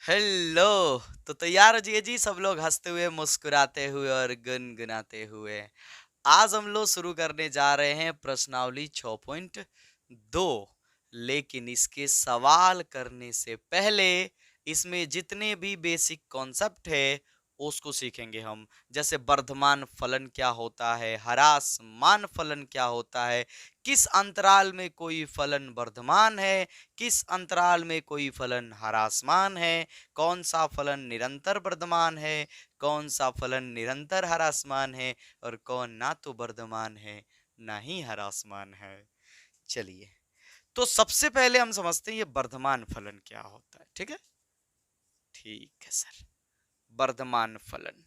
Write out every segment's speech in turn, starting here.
Hello. तो तैयार हो जिए जी सब लोग हंसते हुए मुस्कुराते हुए और गुनगुनाते हुए। आज हम लोग शुरू करने जा रहे हैं प्रश्नावली 6.2। लेकिन इसके सवाल करने से पहले इसमें जितने भी बेसिक कॉन्सेप्ट है उसको सीखेंगे हम। जैसे वर्धमान फलन क्या होता है, ह्रासमान फलन क्या होता है, किस अंतराल में कोई फलन वर्धमान है, किस अंतराल में कोई फलन ह्रासमान है, कौन सा फलन निरंतर वर्धमान है, कौन सा फलन निरंतर ह्रासमान है, और कौन ना तो वर्धमान है ना ही ह्रासमान है। चलिए, तो सबसे पहले हम समझते हैं ये वर्धमान फलन क्या होता है। ठीक है, ठीक है सर। वर्धमान फलन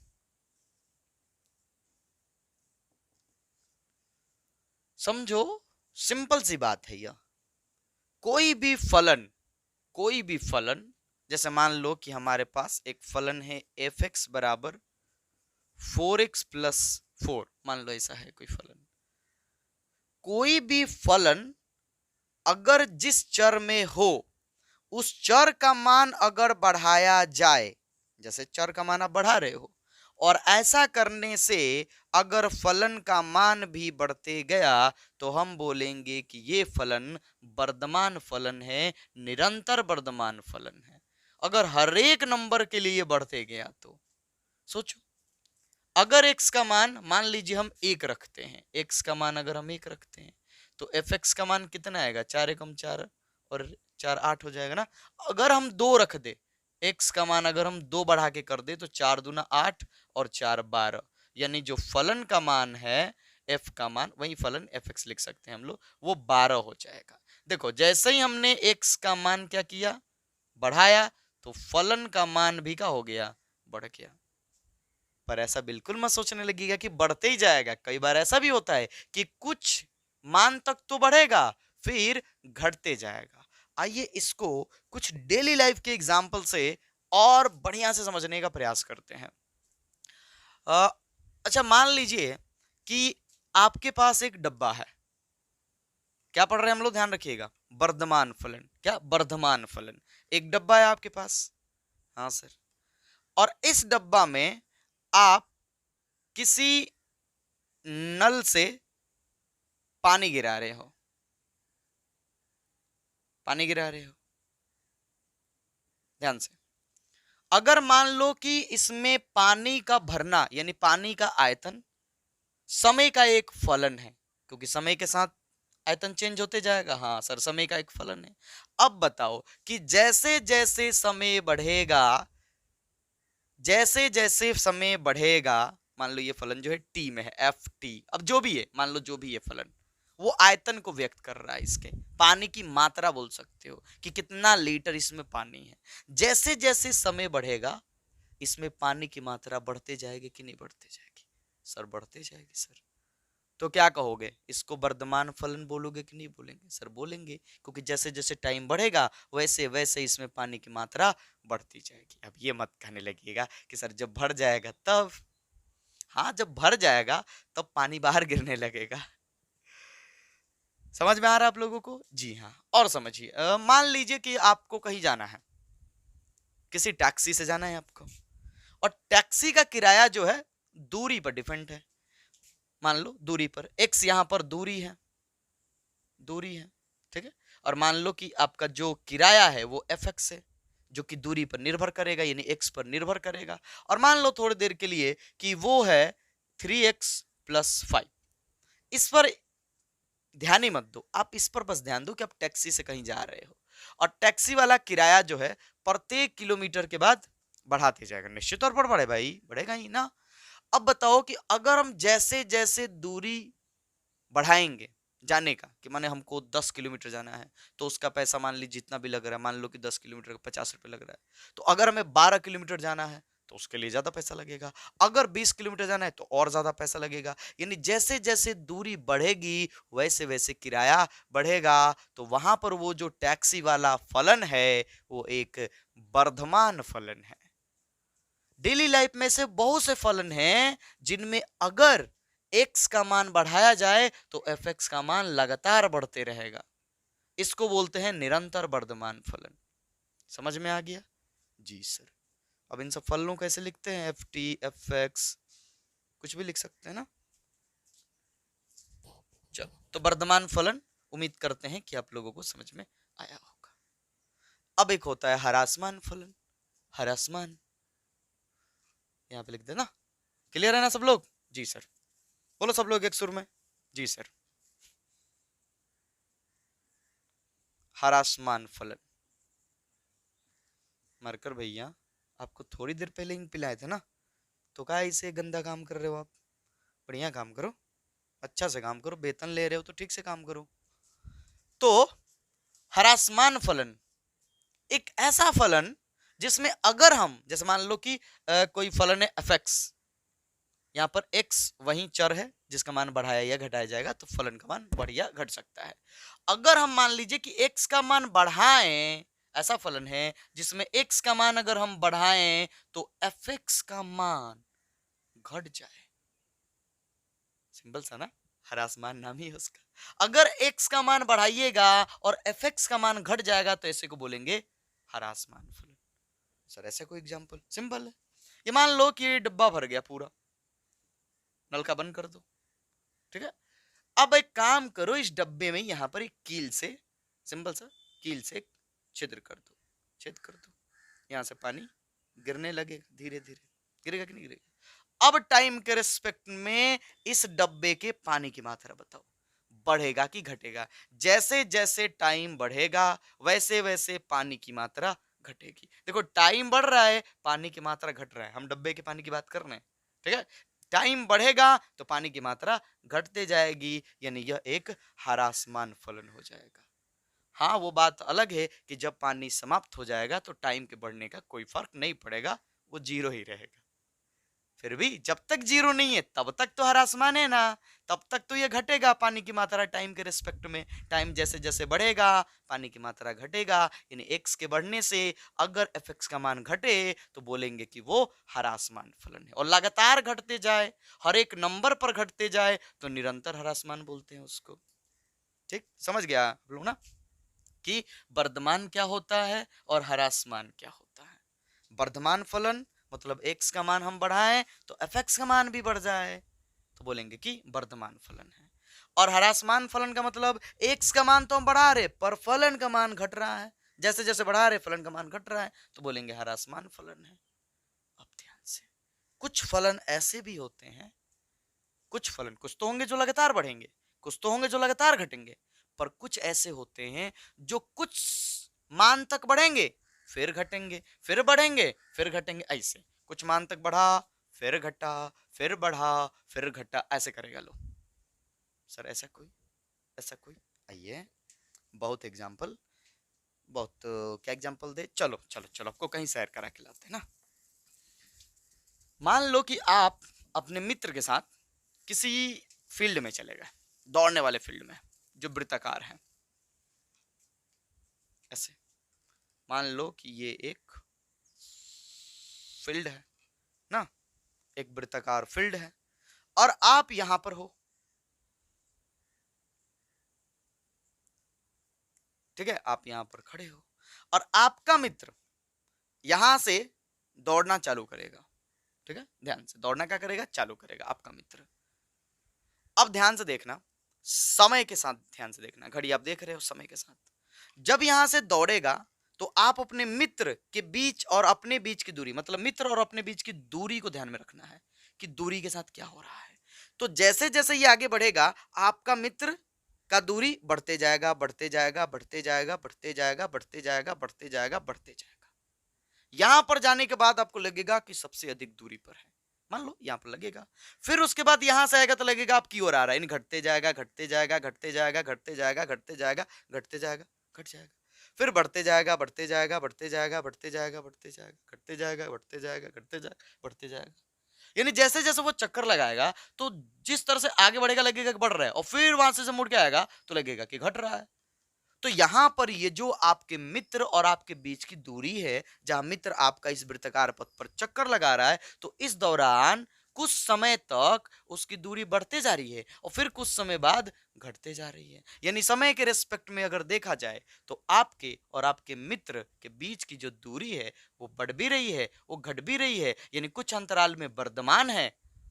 समझो, सिंपल सी बात है यह। कोई भी फलन, कोई भी फलन, जैसे मान लो कि हमारे पास एक फलन है एफ एक्स बराबर 4x+4, मान लो ऐसा है कोई फलन। कोई भी फलन अगर जिस चर में हो उस चर का मान अगर बढ़ाया जाए, जैसे चर का मान आप बढ़ा रहे हो, और ऐसा करने से अगर फलन का मान भी बढ़ते गया तो हम बोलेंगे कि ये फलन वर्धमान फलन है, निरंतर वर्धमान फलन है। अगर हर एक नंबर के लिए बढ़ते गया तो सोचो, अगर x का मान लीजिए हम 1 रखते हैं, x का मान अगर हम 1 रखते हैं तो एफ एक्स का मान कितना आएगा, 4 एकम 4 और 4 8 हो जाएगा ना। अगर हम 2 रख दे, x का मान अगर हम 2 बढ़ा के कर दे तो 4 दूना 8 और 4 12, यानी जो फलन का मान है f का मान, वही फलन एफ एक्स लिख सकते हैं हम लोग, वो 12 हो जाएगा। देखो, जैसे ही हमने x का मान क्या किया, बढ़ाया, तो फलन का मान भी क्या हो गया, बढ़ गया। पर ऐसा बिल्कुल मत सोचने लगेगा कि बढ़ते ही जाएगा। कई बार ऐसा भी होता है कि कुछ मान तक तो बढ़ेगा फिर घटते जाएगा। आइए इसको कुछ डेली लाइफ के एग्जाम्पल से और बढ़िया से समझने का प्रयास करते हैं। अच्छा, मान लीजिए कि आपके पास एक डब्बा है। क्या पढ़ रहे हैं हम लोग, ध्यान रखिएगा। वर्धमान फलन, क्या वर्धमान फलन। एक डब्बा है आपके पास, हाँ सर, और इस डब्बा में आप किसी नल से पानी गिरा रहे हो, पानी गिरा रहे हो, ध्यान से। अगर मान लो कि इसमें पानी का भरना यानी पानी का आयतन समय का एक फलन है, क्योंकि समय के साथ आयतन चेंज होते जाएगा। हाँ सर, समय का एक फलन है। अब बताओ कि जैसे जैसे समय बढ़ेगा, जैसे जैसे समय बढ़ेगा, मान लो ये फलन जो है टी में है, एफ टी, अब जो भी है, मान लो जो भी है फलन, वो आयतन को व्यक्त कर रहा है, इसके पानी की मात्रा बोल सकते हो कि कितना लीटर इसमें पानी है। जैसे जैसे समय बढ़ेगा इसमें पानी की मात्रा बढ़ते जाएगी कि नहीं बढ़ते जाएगी, सर बढ़ते जाएगी सर। तो क्या कहोगे, इसको वर्धमान फलन बोलोगे कि नहीं बोलेंगे, सर बोलेंगे, क्योंकि जैसे जैसे टाइम बढ़ेगा वैसे वैसे इसमें पानी की मात्रा बढ़ती जाएगी। अब ये मत कहने लगिएगा कि सर जब भर जाएगा तब, हाँ जब भर जाएगा तब पानी बाहर गिरने लगेगा। समझ में आ रहा है आप लोगों को, जी हाँ। और समझिए, मान लीजिए कि आपको कहीं जाना है, किसी टैक्सी से जाना है आपको, और टैक्सी का किराया जो है दूरी पर डिपेंड है। मान लो दूरी पर x, यहां पर दूरी है, दूरी है, ठीक है। और मान लो कि आपका जो किराया है वो एफ एक्स है, जो कि दूरी पर निर्भर करेगा, यानी x पर निर्भर करेगा। और मान लो थोड़ी देर के लिए कि वो है 3x+5। इस पर ध्यान ही मत दो, आप इस पर बस ध्यान दो कि आप टैक्सी से कहीं जा रहे हो, और टैक्सी वाला किराया जो है प्रत्येक किलोमीटर के बाद बढ़ाते जाएगा। निश्चित तौर पर बढ़े भाई, बढ़ेगा ही ना। अब बताओ कि अगर हम जैसे जैसे दूरी बढ़ाएंगे जाने का, कि माने हमको 10 किलोमीटर जाना है तो उसका पैसा मान लीजिए जितना भी लग रहा है, मान लो कि 10 किलोमीटर का 50 रुपये लग रहा है, तो अगर हमें 12 किलोमीटर जाना है तो उसके लिए ज्यादा पैसा लगेगा। अगर 20 किलोमीटर जाना है तो और ज्यादा पैसा लगेगा। यानी जैसे जैसे दूरी बढ़ेगी वैसे वैसे किराया बढ़ेगा। तो वहां पर वो जो टैक्सी वाला फलन है वो एक वर्धमान फलन है। डेली लाइफ में से बहुत से फलन हैं जिनमें अगर x का मान बढ़ाया जाए तो एफ एक्स का मान लगातार बढ़ते रहेगा। इसको बोलते हैं निरंतर वर्धमान फलन। समझ में आ गया, जी सर। अब इन सब फलनों कैसे लिखते हैं? एफ टी, एफ एक्स, कुछ भी लिख सकते हैं ना। चलो, तो वर्धमान फलन उम्मीद करते हैं कि आप लोगों को समझ में आया होगा। अब एक होता है ह्रासमान फलन। ह्रासमान यहाँ पे लिख देना। क्लियर है ना सब लोग? जी सर। बोलो सब लोग एक सुर में। जी सर। ह्रासमान फलन। मरकर भैया, आपको थोड़ी देर पहले ही पिलाए थे ना, तो क्या इसे गंदा काम कर रहे हो आप? बढ़िया काम करो, अच्छा से काम करो, वेतन ले रहे हो तो ठीक से काम करो। तो ह्रासमान फलन एक ऐसा फलन जिसमें अगर हम, जैसे मान लो कि कोई फलन है fx, यहाँ पर x वही चर है जिसका मान बढ़ाया या घटाया जाएगा, तो फलन का मान बढ़ या घट सकता है। अगर हम मान लीजिए कि x का मान बढ़ाएं, ऐसा फलन है जिसमें x का मान अगर हम बढ़ाएं तो fx का मान घट जाए। सिंपल सा ना, ह्रासमान नाम ही है उसका। अगर x का मान बढ़ाइएगा और fx का मान घट जाएगा तो ऐसे को बोलेंगे ह्रासमान फलन। सर ऐसा कोई एग्जांपल? सिंपल है, ये मान लो कि डब्बा भर गया पूरा, नलका बंद कर दो, ठीक है। अब एक काम करो, इस डब्बे में यहां पर एक कील से, सिंपल सा कील से एक छिद्र कर दो, छेद कर दो, यहां से पानी गिरने लगेगा, धीरे धीरे गिरेगा कि नहीं गिरेगा? अब टाइम के रिस्पेक्ट में इस डब्बे के पानी की मात्रा बताओ, बढ़ेगा कि घटेगा? जैसे जैसे टाइम बढ़ेगा वैसे वैसे पानी की मात्रा घटेगी। देखो टाइम बढ़ रहा है, पानी की मात्रा घट रहा है, हम डब्बे के पानी की बात कर रहे हैं, ठीक है। टाइम बढ़ेगा तो पानी की मात्रा घटते जाएगी, यानी यह एक ह्रासमान फलन हो जाएगा। हाँ, वो बात अलग है कि जब पानी समाप्त हो जाएगा तो टाइम के बढ़ने का कोई फर्क नहीं पड़ेगा, वो जीरो ही रहेगा। फिर भी जब तक जीरो नहीं है तब तक तो ह्रासमान है ना, तब तक तो ये घटेगा पानी की मात्रा टाइम के रिस्पेक्ट में। टाइम जैसे जैसे बढ़ेगा पानी की मात्रा घटेगा, यानी x के बढ़ने से अगर fx का मान घटे तो बोलेंगे कि वो ह्रासमान फलन है। और लगातार घटते जाए, हर एक नंबर पर घटते जाए तो निरंतर ह्रासमान बोलते हैं उसको। ठीक समझ गया आप लोग ना कि वर्धमान क्या होता है और ह्रासमान क्या होता है? वर्धमान फलन मतलब x का मान हम बढ़ाएं तो fx का मान भी बढ़ जाए तो बोलेंगे कि वर्धमान फलन है। और ह्रासमान फलन का मतलब x का मान तो हम बढ़ा रहे पर फलन का मान घट रहा है, जैसे जैसे बढ़ा रहे फलन का मान घट रहा है तो बोलेंगे ह्रासमान फलन है। अब ध्यान से, कुछ फलन ऐसे भी होते हैं, कुछ फलन कुछ तो होंगे जो लगातार बढ़ेंगे, कुछ तो होंगे जो लगातार घटेंगे, पर कुछ ऐसे होते हैं जो कुछ मान तक बढ़ेंगे फिर घटेंगे, फिर बढ़ेंगे फिर घटेंगे, ऐसे कुछ मान तक बढ़ा फिर घटा फिर बढ़ा फिर घटा, ऐसे करेगा लो। सर ऐसा कोई, ऐसा कोई? आइए बहुत एग्जाम्पल, बहुत क्या एग्जाम्पल दे, चलो चलो चलो आपको कहीं सैर करा के लाते हैं ना। मान लो कि आप अपने मित्र के साथ किसी फील्ड में चले गए, दौड़ने वाले फील्ड में जो वृत्ताकार है। ऐसे मान लो कि ये एक फील्ड है ना, एक वृत्ताकार फील्ड है और आप यहां पर हो, ठीक है। आप यहां पर खड़े हो और आपका मित्र यहां से दौड़ना चालू करेगा, ठीक है। ध्यान से दौड़ना क्या करेगा? चालू करेगा आपका मित्र। अब ध्यान से देखना, समय के साथ ध्यान से देखना, घड़ी आप देख रहे हो समय के साथ। जब यहां से दौड़ेगा तो आप अपने मित्र के बीच और अपने बीच की दूरी, मतलब मित्र और अपने बीच की दूरी को ध्यान में रखना है कि दूरी के साथ क्या हो रहा है। तो जैसे जैसे ये आगे बढ़ेगा आपका मित्र का दूरी बढ़ते जाएगा बढ़ते जाएगा बढ़ते जाएगा बढ़ते जाएगा बढ़ते जाएगा बढ़ते जाएगा बढ़ते जाएगा। यहां पर जाने के बाद आपको लगेगा कि सबसे अधिक दूरी पर है, मान लो यहां पर लगेगा। फिर उसके बाद यहां से आएगा तो लगेगा आप की ओर आ रहा है, घटते जाएगा घटते जाएगा घटते जाएगा घटते जाएगा घटते जाएगा घटते जाएगा घट जाएगा। फिर बढ़ते जाएगा बढ़ते जाएगा बढ़ते जाएगा बढ़ते जाएगा बढ़ते जाएगा घटते जाएगा बढ़ते जाएगा घटते जाएगा बढ़ते जाएगा। यानी जैसे जैसे वो चक्कर लगाएगा तो जिस तरह से आगे बढ़ेगा लगेगा कि बढ़ रहा है, और फिर वहां से मुड़ के आएगा तो लगेगा कि घट रहा है। तो यहां पर ये जो आपके मित्र और आपके बीच की दूरी है, जहां मित्र आपका इस वृत्ताकार पथ पर चक्कर लगा रहा है, तो इस दौरान कुछ समय तक उसकी दूरी बढ़ते जा रही है और फिर कुछ समय बाद घटते जा रही है। यानी समय के रेस्पेक्ट में अगर देखा जाए तो आपके और आपके मित्र के बीच की जो दूरी है वो बढ़ भी रही है, वो घट भी रही है। यानी कुछ अंतराल में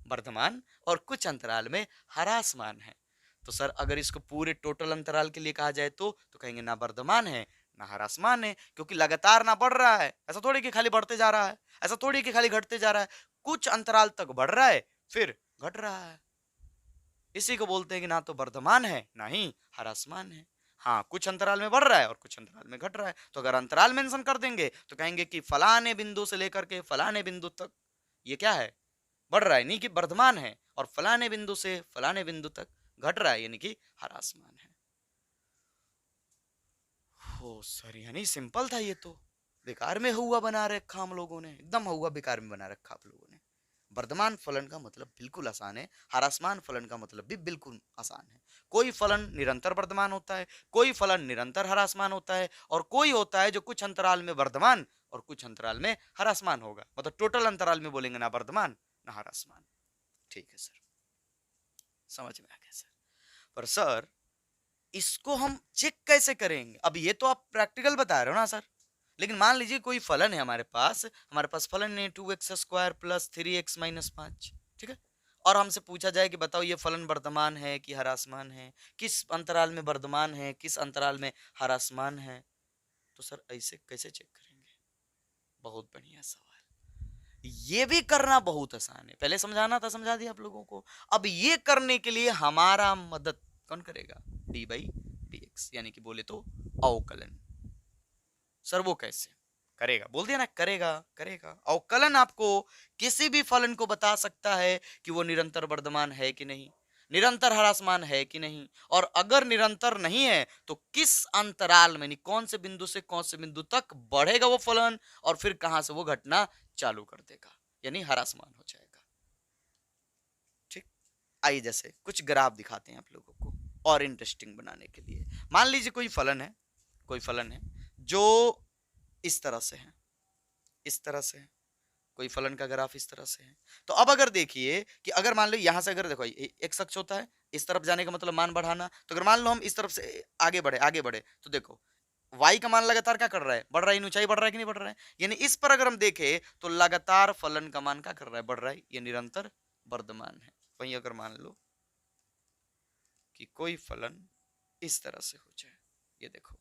वर्धमान और कुछ अंतराल में ह्रासमान है। तो सर अगर इसको पूरे टोटल अंतराल के लिए कहा जाए तो कहेंगे ना वर्धमान है ना ह्रासमान है, क्योंकि लगातार ना बढ़ रहा है, ऐसा थोड़ी कि खाली बढ़ते जा रहा है, ऐसा थोड़ी कि खाली घटते जा रहा है, कुछ अंतराल तक बढ़ रहा है फिर घट रहा है। इसी को बोलते हैं कि ना तो वर्धमान है ना ही ह्रासमान है। हाँ, कुछ अंतराल में बढ़ रहा है और कुछ अंतराल में घट रहा है। तो अगर अंतराल मेंशन कर देंगे तो कहेंगे कि फलाने बिंदु से लेकर के फलाने बिंदु तक ये क्या है, बढ़ रहा है, नहीं कि वर्धमान है, और फलाने बिंदु से फलाने बिंदु तक घट रहा है, यानी कि ह्रासमान है। हो सर, यानी सिंपल था ये तो। बेकार में हुआ बना रखा हम लोगों ने, एकदम हुआ बेकार में बना रखा आप लोगों ने। वर्धमान फलन का मतलब बिल्कुल आसान है, ह्रासमान फलन का मतलब भी बिल्कुल आसान है। कोई फलन निरंतर वर्धमान होता है, कोई फलन निरंतर ह्रासमान होता है, और कोई होता है जो कुछ अंतराल में वर्धमान और कुछ अंतराल में ह्रासमान होगा। मतलब टोटल अंतराल में बोलेंगे ना वर्धमान ना ह्रासमान। ठीक है सर, समझ में आ गया सर। पर सर इसको हम चेक कैसे करेंगे? अब ये तो आप प्रैक्टिकल बता रहे हो ना सर, लेकिन मान लीजिए कोई फलन है हमारे पास फलन है 2x² प्लस 3x माइनस 5, ठीक है, और हमसे पूछा जाए कि बताओ ये फलन वर्धमान है कि ह्रासमान है, किस अंतराल में वर्धमान है, किस अंतराल में ह्रासमान है, तो सर ऐसे कैसे चेक करेंगे? बहुत बढ़िया सवाल। ये भी करना बहुत आसान है, पहले समझाना था, समझा दिया आप लोगों को। अब ये करने के लिए हमारा मदद कौन करेगा? डी बाई डी एक्स, यानी कि बोले तो अवकलन। सर वो कैसे करेगा? बोल दिया ना, करेगा अवकलन आपको किसी भी फलन को बता सकता है कि वो निरंतर वर्धमान है कि नहीं, निरंतर ह्रासमान है कि नहीं, और अगर निरंतर नहीं है तो किस अंतराल में, कौन से बिंदु से कौन से बिंदु तक बढ़ेगा वो फलन, और फिर कहां से वो घटना चालू कर देगा, यानी ह्रासमान हो जाएगा। ठीक, आइए जैसे कुछ ग्राफ दिखाते हैं आप लोगों को और इंटरेस्टिंग बनाने के लिए। मान लीजिए कोई फलन है जो इस तरह से है, इस तरह से है, कोई फलन का ग्राफ इस तरह से है। तो अब अगर देखिए कि अगर मान लो यहां से, अगर देखो एक अक्ष होता है, इस तरफ जाने का मतलब मान बढ़ाना, तो अगर मान लो हम इस तरफ से आगे बढ़े तो देखो y का मान लगातार क्या कर रहा है, बढ़ रहा है, ऊंचाई बढ़ रहा है कि नहीं बढ़ रहा है। यानी इस पर अगर हम देखें तो लगातार फलन का मान क्या कर रहा है, बढ़ रहा है, ये निरंतर वर्धमान है। वहीं अगर मान लो कि कोई फलन इस तरह से हो जाए, ये देखो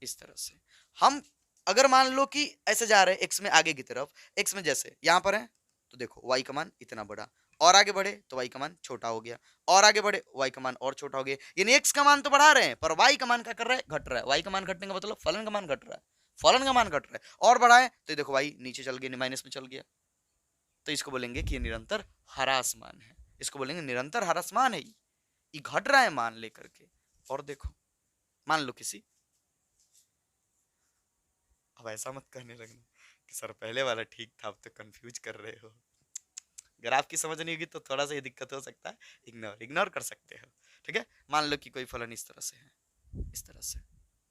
इस तरह से, हम अगर मान लो कि ऐसे जा रहे हैं x में आगे की तरफ, x में जैसे यहां पर है तो देखो y का मान इतना बड़ा, और आगे बढ़े तो y का मान छोटा हो गया, और आगे बढ़े y का मान और छोटा हो गया। यानी x का मान तो बढ़ा रहे हैं पर y का मान क्या कर रहा है, घट रहा है। y का मान घटने का मतलब फलन का मान घट रहा है, फलन का मान घट रहा है, और बढ़ाए तो देखो y नीचे चल गया, माइनस में चल गया। तो इसको बोलेंगे कि ये निरंतर ह्रासमान है, इसको बोलेंगे निरंतर ह्रासमान है, ये घट रहा है मान लेकर के। और देखो मान लो किसी, अब ऐसा मत कहने लगना कि सर पहले वाला ठीक था, अब तो कंफ्यूज कर रहे हो। ग्राफ की समझ नहीं होगी तो थोड़ा सा ये दिक्कत हो सकता है, इग्नोर कर सकते हो। ठीक है, मान लो कि कोई फलन इस तरह से है, इस तरह से,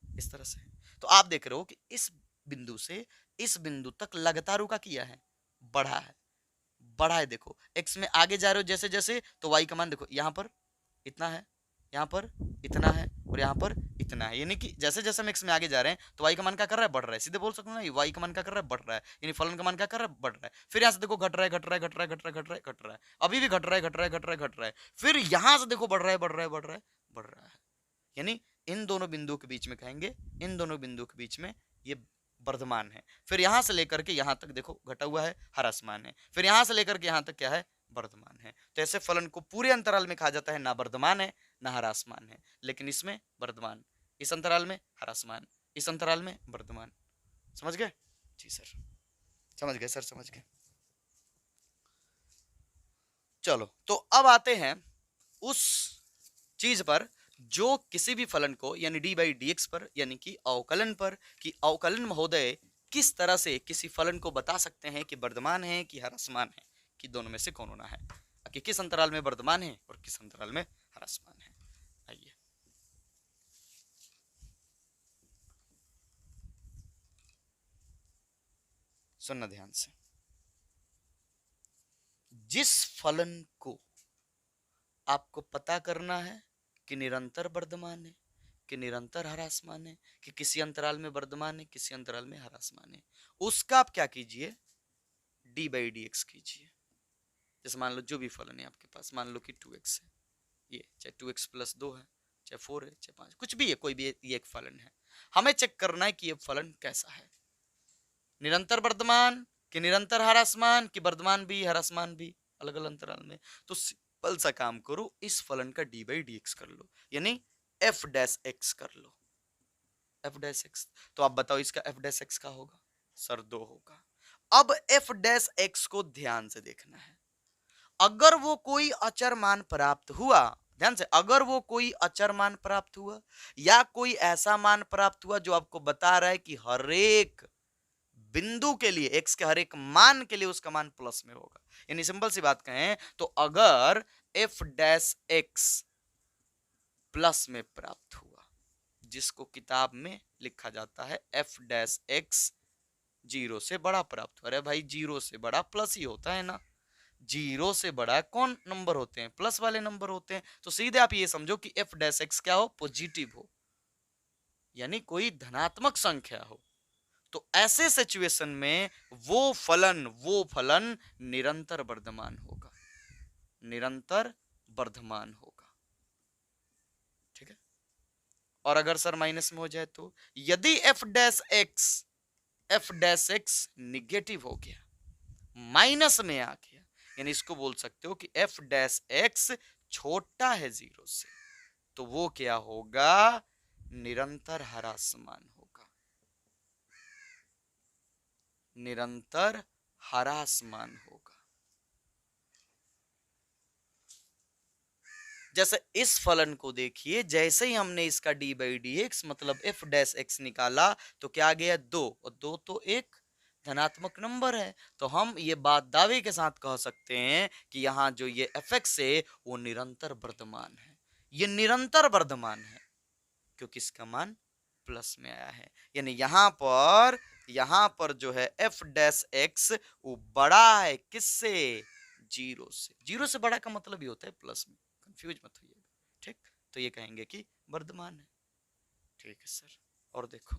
इस तरह से, तो आप देख रहे हो कि इस बिंदु से इस बिंदु तक लगातार का किया है, बढ़ा है, बढ़ा है। देखो x में आगे जा रहे हो जैसे जैसे, तो y का मान देखो यहाँ पर इतना है, यहाँ पर इतना है, और यहाँ पर इतना है। यानी कि जैसे जैसे हम x में आगे जा रहे हैं तो y का मान क्या कर रहा है, बढ़ रहा है। सीधे बोल सकते हो ना, y का मान क्या कर रहा है, बढ़ रहा है, यानी फलन का मान क्या कर रहा है, बढ़ रहा है। फिर यहाँ से देखो घट रहा है, घट रहा है, घट रहा है, घट रहा है, घट रहा है, घट रहा है, अभी भी घट रहा है, घट रहा है, घट रहा है, घट रहा है। फिर यहाँ से देखो बढ़ रहा है, बढ़ रहा है, बढ़ रहा है, बढ़ रहा है। यानी इन दोनों बिंदुओं के बीच में कहेंगे, इन दोनों बिंदुओं के बीच में ये वर्धमान है। फिर यहां से लेकर के यहां तक देखो घटा हुआ है, ह्रासमान है। फिर यहां से लेकर के यहां तक क्या है, वर्धमान है। तो ऐसे फलन को पूरे अंतराल में कहा जाता है ना वर्धमान है ना ह्रासमान है, लेकिन इसमें वर्धमान, इस अंतराल में ह्रासमान, इस अंतराल में वर्धमान। समझ गए? जी सर, समझ गए सर, समझ गए। चलो तो अब आते हैं उस चीज पर जो किसी भी फलन को यानी डी बाई डी एक्स पर, यानी कि अवकलन पर, कि अवकलन महोदय किस तरह से किसी फलन को बता सकते हैं कि वर्धमान है कि ह्रासमान है, कि दोनों में से कौन होना है, कि किस अंतराल में वर्धमान है और किस अंतराल में ह्रासमान है। आइए सुनना ध्यान से। जिस फलन को आपको पता करना है कि निरंतर वर्धमान है, कि निरंतर ह्रासमान है, कि किसी अंतराल में वर्धमान है, किसी अंतराल में ह्रासमान है, उसका आप क्या कीजिए, डी बाई डी एक्स कीजिए। जैसे मान लो जो भी फलन है आपके पास, मान लो कि 2x है, ये चाहे 2x प्लस 2 है, चाहे 4 है, चाहे 5, कुछ भी है, कोई भी ये एक फलन है। हमें चेक करना है कि ये फलन कैसा है, निरंतर वर्धमान कि निरंतर ह्रासमान, कि वर्धमान भी ह्रासमान भी अलग अलग अंतराल में। तो सिंपल सा काम करो, इस फलन का डी बाई डी एक्स कर लो, यानी एफ डैश एक्स कर लो, एफ डैश एक्स। तो आप बताओ इसका एफ डैश एक्स का होगा सर 2 होगा। अब एफ डैश एक्स को ध्यान से देखना है, अगर वो कोई अचर मान प्राप्त हुआ, ध्यान से, अगर वो कोई अचर मान प्राप्त हुआ या कोई ऐसा मान प्राप्त हुआ जो आपको बता रहा है कि हर एक बिंदु के लिए, एक्स के हर एक मान के लिए उसका मान प्लस में होगा, यानी सिंपल सी बात कहें तो अगर एफ डैश एक्स प्लस में प्राप्त हुआ, जिसको किताब में लिखा जाता है एफ डैश एक्स 0 से बड़ा प्राप्त हुआ। अरे भाई 0 से बड़ा प्लस ही होता है ना, 0 से बड़ा कौन नंबर होते हैं, प्लस वाले नंबर होते हैं। तो सीधे आप ये समझो कि एफ डैश एक्स क्या हो, पॉजिटिव हो, यानी कोई धनात्मक संख्या हो। तो ऐसे सिचुएशन में वो फलन निरंतर वर्धमान होगा, निरंतर वर्धमान होगा, ठीक है। और अगर सर माइनस में हो जाए तो, यदि एफ डैश एक्स निगेटिव हो गया, माइनस में आ गया, यानी इसको बोल सकते हो कि एफ डैश एक्स छोटा है 0 से, तो वो क्या होगा, निरंतर ह्रासमान होगा, निरंतर ह्रासमान होगा। जैसे इस फलन को देखिए, जैसे ही हमने इसका डी बाई डी एक्स मतलब एफ डैश एक्स निकाला तो क्या आ गया 2, और 2 तो एक धनात्मक नंबर है, तो हम ये बात दावे के साथ कह सकते हैं कि यहाँ जो ये एफ एक्स है वो निरंतर वर्धमान है, ये निरंतर वर्धमान है क्योंकि इसका मान प्लस में आया है। यानी यहाँ पर जो है एफ डैश एक्स वो बड़ा है किससे, 0 से। 0 से बड़ा का मतलब ये होता है प्लस में, कंफ्यूज मत होइएगा, ठीक। तो ये कहेंगे कि वर्धमान है, ठीक है सर। और देखो,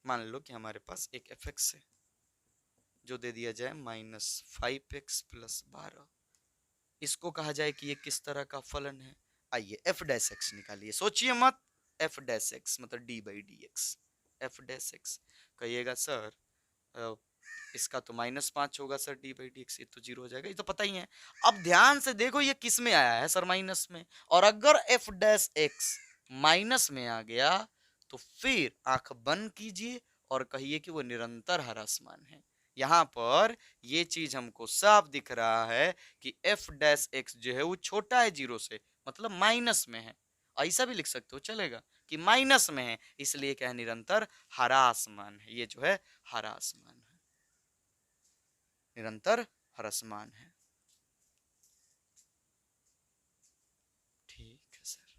मान लो कि हमारे पास एक एफ एक्स है जो दे दिया जाए -5x + 12, इसको कहा जाए कि ये किस तरह का फलन है। आइए एफ डैश एक्स निकालिए, सोचिए मत, एफ डैश एक्स मतलब D by D x, F dash x. कहिएगा सर इसका तो -5 होगा sir, D by D x, ये तो 0 हो जाएगा, ये तो पता ही है। अब ध्यान से देखो ये किस में आया है सर, माइनस में, और अगर एफ डैश एक्स माइनस में आ गया तो फिर आंख बंद कीजिए और कहिए कि वो निरंतर ह्रासमान है। यहाँ पर ये चीज हमको साफ दिख रहा है कि एफ डैश एक्स जो है वो छोटा है 0 से, मतलब माइनस में है। ऐसा भी लिख सकते हो, चलेगा कि माइनस में है, इसलिए क्या है, निरंतर ह्रासमान है, ये जो है ह्रासमान है, निरंतर ह्रासमान है, ठीक है सर।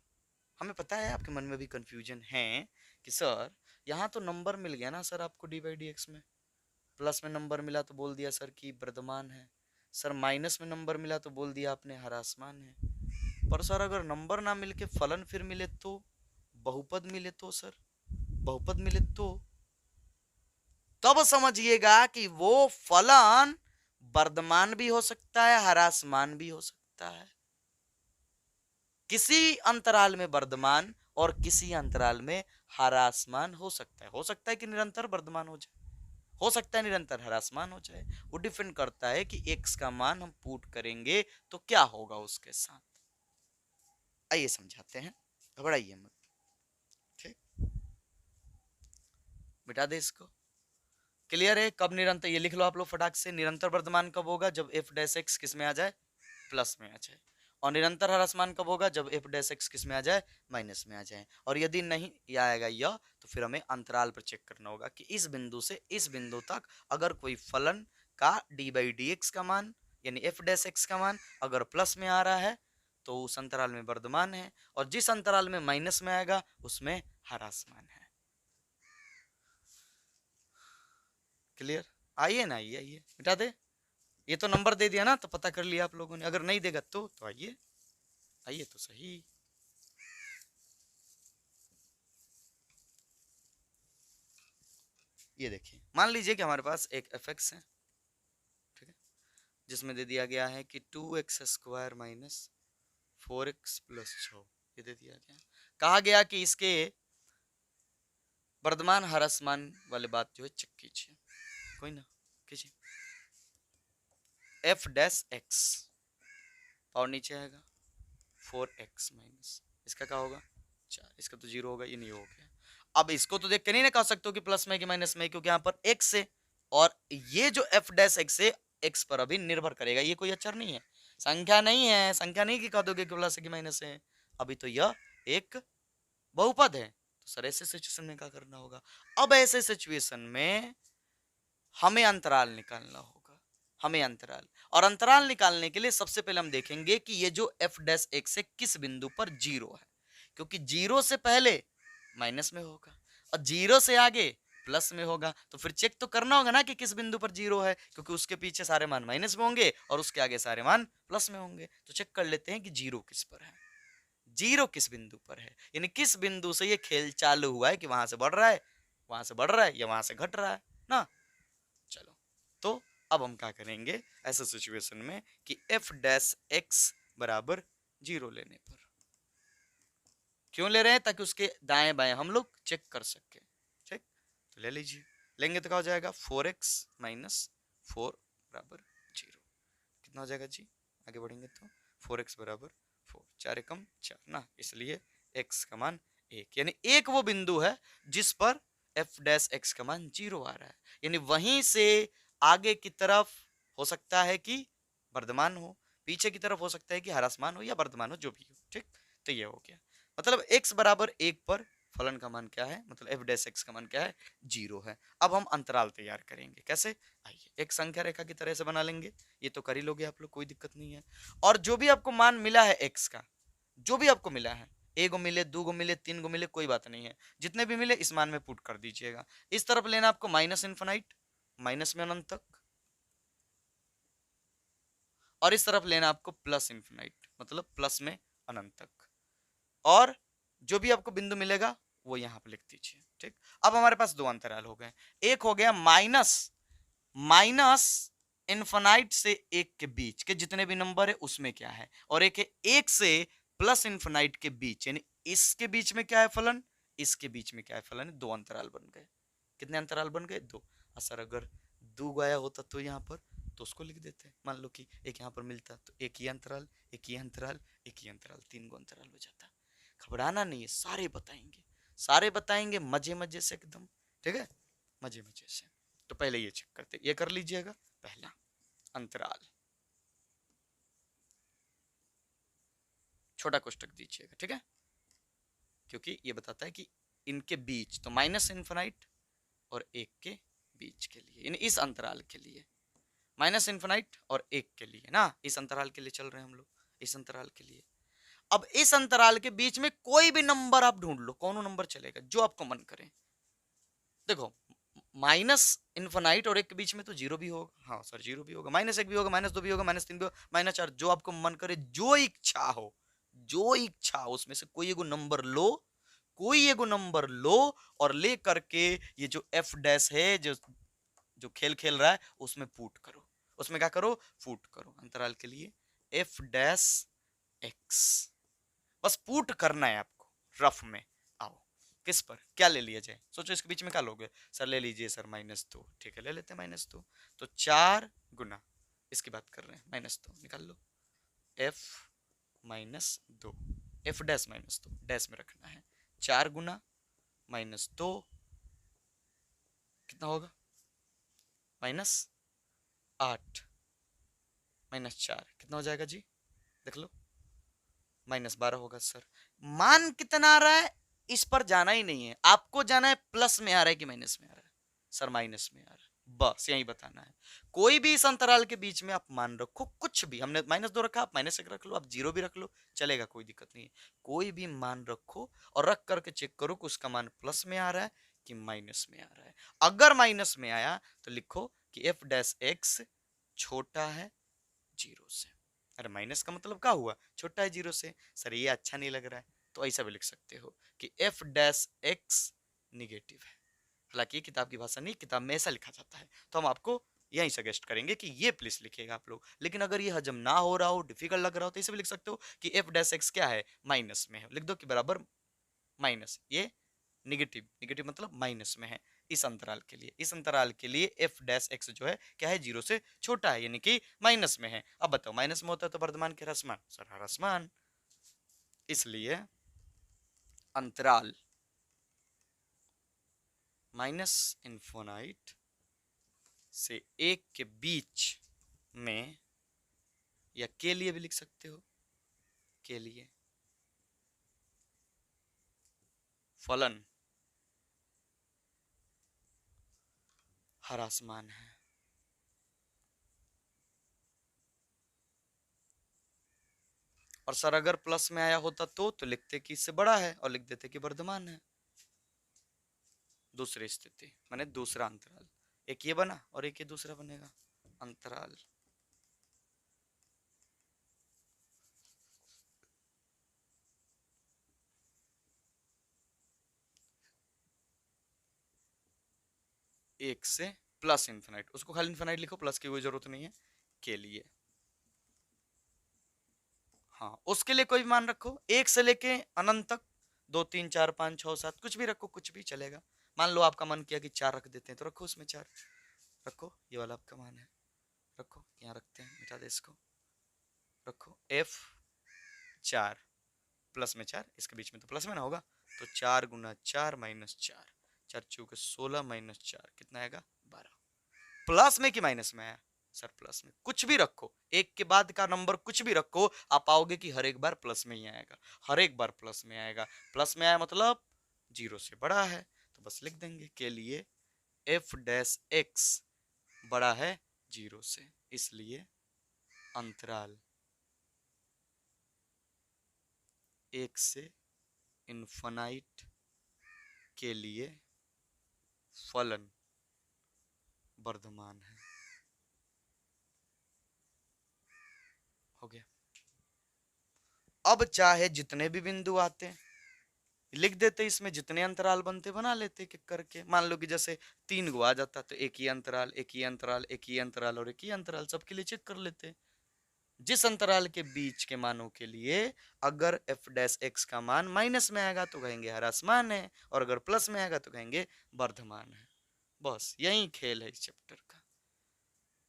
हमें पता है आपके मन में भी कंफ्यूजन है कि सर यहाँ तो नंबर मिल गया ना सर आपको डी बाई डी एक्स में, प्लस में नंबर मिला तो बोल दिया सर कि वर्धमान है, सर माइनस में नंबर मिला तो बोल दिया आपने ह्रासमान है। पर सर अगर नंबर ना मिल के फलन फिर मिले तो, बहुपद मिले तो सर, बहुपद मिले तो, तब समझिएगा कि वो फलन वर्धमान भी हो सकता है, ह्रासमान भी हो सकता है। किसी अंतराल में वर्धमान और किसी अंतराल में ह्रासमान हो सकता है कि निरंतर वर्धमान हो जाए, हो सकता है निरंतर ह्रासमान हो जाए, वो डिपेंड करता है कि x का मान हम पुट करेंगे तो क्या होगा उसके साथ। आइए समझाते हैं, घबराइए मत, ठीक, मिटा दे इसको। क्लियर है, कब निरंतर, ये लिख लो आप लोग फटाक से, निरंतर वर्धमान कब होगा, जब एफ डैश एक्स किस में आ जाए, प्लस में आ जाए, और निरंतर ह्रासमान कब होगा, जब एफ डैश एक्स किस में आ जाए, माइनस में आ जाए। और यदि नहीं आएगा यह, तो फिर हमें अंतराल पर चेक करना होगा कि इस बिंदु से इस बिंदु तक अगर कोई फलन का डी बाई डी एक्स का मान यानी एफ डैश एक्स का मान अगर प्लस में आ रहा है तो उस अंतराल में वर्धमान है, और जिस अंतराल में माइनस में आएगा उसमें ह्रासमान है। क्लियर, आइए ना, आइए आइए, मिटा दे। ये तो नंबर दे दिया ना, तो पता कर लिया आप लोगों ने। अगर नहीं देगा तो आइए, आइए तो सही। ये देखिए, मान लीजिए कि हमारे पास एक एफ एक्स है, ठीक है, जिसमें दे दिया गया है कि 2x² माइनस 4x प्लस 6, ये दे दिया गया। कहा गया कि इसके वर्धमान ह्रासमान वाले बात जो है चेक कीजिए। कोई ना, कीजिए। एफ डैश एक्स और नीचे आएगा 4x माइनस, इसका क्या होगा 4, इसका तो 0 होगा, ये नहीं हो गया। अब इसको तो देख के नहीं ना कह सकते हो कि प्लस में कि माइनस में, क्योंकि यहाँ पर x है और ये जो एफ डैश एक्स है x पर अभी निर्भर करेगा, ये कोई अचर नहीं है, संख्या नहीं है, संख्या नहीं कि कह दोगे कि प्लस है कि माइनस है, अभी तो यह एक बहुपद है। तो सर ऐसे सिचुएशन में क्या करना होगा? अब ऐसे सिचुएशन में हमें अंतराल निकालना होगा, हमें अंतराल, और अंतराल निकालने के लिए सबसे पहले हम देखेंगे कि ये जो एफ डैश एक्स है किस बिंदु पर 0 है, क्योंकि 0 से पहले माइनस में होगा और 0 से आगे प्लस में होगा। तो फिर चेक तो करना होगा ना कि किस बिंदु पर 0 है, क्योंकि उसके पीछे सारे मान माइनस में होंगे और उसके आगे सारे मान प्लस में होंगे। तो चेक कर लेते हैं कि 0 किस पर है, 0 किस बिंदु पर है, यानी किस बिंदु से ये खेल चालू हुआ है कि वहां से बढ़ रहा है, वहां से बढ़ रहा है या वहां से घट रहा है ना। चलो, तो अब हम क्या करेंगे ऐसे सिचुएशन में कि एफ डैश एक्स बराबर 0 लेने पर, क्यों ले रहे हैं? ताकि उसके दाएं बाएं हम लोग चेक कर सके। ठीक, तो ले लीजिए, लेंगे तो क्या हो जाएगा 4x माइनस 4 बराबर 0, कितना हो जाएगा जी, आगे बढ़ेंगे तो 4x बराबर 4, 4 एकम 4 ना, इसलिए x का मान 1, यानी एक वो बिंदु है जिस पर f डैश x का मान 0 आ रहा है, यानी वहीं से आगे की तरफ हो सकता है कि वर्धमान हो, पीछे की तरफ हो सकता है कि ह्रासमान हो या वर्धमान हो, जो भी हो। ठीक, तो ये हो गया, मतलब x बराबर 1 पर फलन का मान क्या है, मतलब f डैश x का मान क्या है 0 है। अब हम अंतराल तैयार करेंगे, कैसे? आइए एक संख्या रेखा की तरह से बना लेंगे, ये तो कर ही लोगे आप लोग, कोई दिक्कत नहीं है। और जो भी आपको मान मिला है x का, जो भी आपको मिला है, एक गो मिले, दो गो मिले, तीन गो मिले, कोई बात नहीं है, जितने भी मिले इस मान में पुट कर दीजिएगा। इस तरफ लेना आपको माइनस इन्फिनाइट, माइनस में अनंत तक, और इस तरफ लेना आपको प्लस इन्फिनाइट, मतलब प्लस में अनंत तक, और जो भी आपको बिंदु मिलेगा वो यहां पर लिख दीजिए। ठीक, अब हमारे पास दो अंतराल हो गए, एक हो गया माइनस इन्फिनाइट से एक के बीच के जितने भी नंबर है उसमें क्या है, और एक है एक से प्लस इन्फिनाइट के बीच, यानी इसके बीच में क्या है फलन, इसके बीच में क्या है फलन, दो अंतराल बन गए। कितने अंतराल बन गए? दो। सर अगर दो गया होता तो यहाँ पर, तो उसको लिख देते, मान लो कि एक यहाँ पर मिलता तो एक ही अंतराल, एक ही अंतराल, एक ही अंतराल, तीन गो अंतराल हो जाता। घबराना नहीं है, सारे बताएंगे, सारे बताएंगे मजे मजे से एकदम, ठीक है, मजे मजे से। तो पहले ये चेक करते, ये कर लीजिएगा, पहला अंतराल छोटा कोष्टक दीजिएगा, ठीक है, क्योंकि ये बताता है कि इनके बीच, तो माइनस इन्फिनाइट और एक के बीच के लिए, यानी इस अंतराल के लिए, माइनस इन्फिनाइट और एक के लिए ना, इस अंतराल के लिए चल रहे हैं हम लोग, इस अंतराल के लिए। अब इस अंतराल के बीच में कोई भी नंबर आप ढूंढ लो, कौन नंबर चलेगा जो आपको मन करे। देखो, माइनस इन्फिनाइट और एक के बीच में तो जीरो भी होगा, हाँ सर जीरो भी होगा, माइनस एक भी होगा, माइनस दो भी होगा, माइनस तीन भी होगा, माइनस चार, जो आपको मन करे, जो इच्छा हो, जो इच्छा हो उसमें से कोई एगो नंबर लो, कोई एगो नंबर लो, और ले करके ये जो एफ डैश है, जो जो खेल खेल रहा है उसमें पुट करो, उसमें क्या करो, पुट करो अंतराल के लिए एफ डैश एक्स, बस पुट करना है आपको रफ में। आओ, किस पर क्या ले लिया जाए, सोचो इसके बीच में क्या लोगे? सर ले लीजिए सर -2, ठीक है ले लेते हैं -2, तो 4 गुना, इसकी बात कर रहे हैं -2 निकाल लो, एफ -2, एफ डैश -2 डैश में रखना है, 4 गुना -2 कितना होगा, -8 -4 कितना हो जाएगा जी, देख लो, -12 होगा। सर मान कितना आ रहा है इस पर जाना ही नहीं है, आपको जाना है प्लस में आ रहा है कि माइनस में आ रहा है। सर माइनस में आ रहा है, बस यही बताना है। कोई भी इस अंतराल के बीच में आप मान रखो, कुछ भी, हमने -2 रखा, आप -1 रख लो, आप 0 भी रख लो, चलेगा, कोई दिक्कत नहीं है। कोई भी मान रखो और रख करके चेक करो कि उसका मान प्लस में आ रहा है कि माइनस में आ रहा है। अगर माइनस में आया तो लिखो कि एफ डैश एक्स छोटा है जीरो से। अरे माइनस का मतलब क्या हुआ, छोटा है जीरो से। सर ये अच्छा नहीं लग रहा है, तो ऐसा भी लिख सकते हो कि एफ डैश एक्स निगेटिव है। हालांकि किताब की भाषा नहीं, किताब में ऐसा लिखा जाता है, तो हम आपको यही सजेस्ट करेंगे कि ये प्लीज लिखिएगा आप लोग। लेकिन अगर ये हजम ना हो रहा हो, डिफिकल्ट लग रहा हो, तो इसे भी लिख सकते हो कि एफ डैश एक्स क्या है, माइनस में है। लिख दो कि बराबर माइनस, ये निगेटिव, निगेटिव मतलब माइनस में है इस अंतराल के लिए। इस अंतराल के लिए एफ डैश एक्स जो है क्या है, जीरो से छोटा है, यानी कि माइनस में है। अब बताओ माइनस में होता है तो वर्धमान के ह्रासमान, सर ह्रासमान। इसलिए अंतराल माइनस इन्फिनाइट से एक के बीच में, या के लिए भी लिख सकते हो, के लिए फलन ह्रासमान है। और सर अगर प्लस में आया होता तो लिखते कि इससे बड़ा है और लिख देते कि वर्धमान है। दूसरी स्थिति माने दूसरा अंतराल, एक ये बना और एक ये दूसरा बनेगा अंतराल एक से प्लस इन्फिनाइट, उसको खाली इन्फिनाइट लिखो, प्लस की कोई जरूरत नहीं है, के लिए। हाँ उसके लिए कोई भी मान रखो, एक से लेके अनंत तक, 2 3 4 5 6 7 कुछ भी रखो, कुछ भी चलेगा। मान लो आपका मन किया कि 4 रख देते हैं, तो रखो उसमें 4 रखो, ये वाला आपका मान है, रखो यहाँ रखते हैं, मिटा दे इसको, रखो एफ 4 प्लस में 4, इसके बीच में तो प्लस में ना होगा, तो 4 गुना 4 माइनस 4, 4 चौके 16 माइनस 4 कितना आएगा 12। प्लस में कि माइनस में आया, सर प्लस में। कुछ भी रखो, एक के बाद का नंबर कुछ भी रखो, आप पाओगे कि हर एक बार प्लस में ही आएगा, हर एक बार प्लस में आएगा। प्लस में आया मतलब जीरो से बड़ा है, तो बस लिख देंगे के लिए एफ डैश एक्स बड़ा है जीरो से, इसलिए अंतराल एक से इन्फिनाइट के लिए फलन वर्धमान है। हो गया। अब चाहे जितने भी बिंदु आते लिख देते, इसमें जितने अंतराल बनते बना लेते एक एक करके। मान लो कि जैसे 3 गो आ जाता, तो एक ही अंतराल, एक ही अंतराल, एक ही अंतराल और एक ही अंतराल, सबके लिए चेक कर लेते। जिस अंतराल के बीच के मानों के लिए अगर एफ डैश एक्स का मान माइनस में आएगा तो कहेंगे ह्रासमान है, और अगर प्लस में आएगा तो कहेंगे वर्धमान है। बस यही खेल है इस चैप्टर का,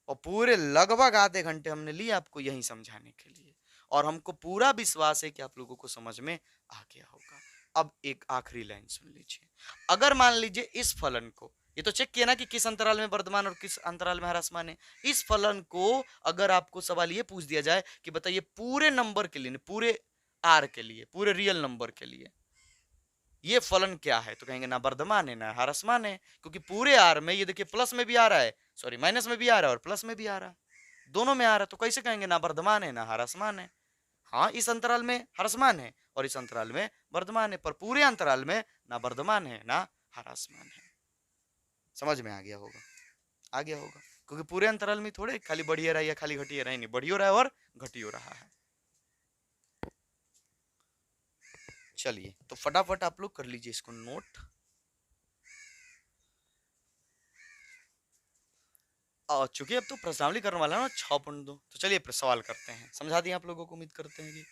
और पूरे लगभग आधे घंटे हमने लिए आपको यही समझाने के लिए, और हमको पूरा विश्वास है कि आप लोगों को समझ में आ गया होगा। अब एक आखिरी लाइन सुन लीजिए। अगर मान लीजिए इस फलन को, ये तो चेक किया ना कि किस अंतराल में वर्धमान और किस अंतराल में ह्रासमान है। इस फलन को अगर आपको सवाल ये पूछ दिया जाए कि बताइए पूरे नंबर के लिए, पूरे आर के लिए, पूरे रियल नंबर के लिए ये फलन क्या है, तो कहेंगे ना वर्धमान है ना ह्रासमान है, क्योंकि पूरे आर में ये देखिए प्लस में भी आ रहा है, सॉरी माइनस में भी आ रहा है और प्लस में भी आ रहा है, दोनों में आ रहा है, तो कैसे कहेंगे ना वर्धमान है ना ह्रासमान है। हाँ इस अंतराल में ह्रासमान है और इस अंतराल में वर्धमान है, पर पूरे अंतराल में ना वर्धमान है ना ह्रासमान है। समझ में आ गया होगा, आ गया होगा, क्योंकि पूरे अंतराल में थोड़े खाली बढ़िया रहा या खाली घटिया रहा, नहीं बढ़िया रहा है और घटिया रहा है। चलिए तो फटाफट आप लोग कर लीजिए इसको नोट। चूंकि अब तो प्रश्नावली करने वाला है ना 6.2, तो चलिए सवाल करते हैं, समझा दिए आप लोगों को, उम्मीद करते हैं कि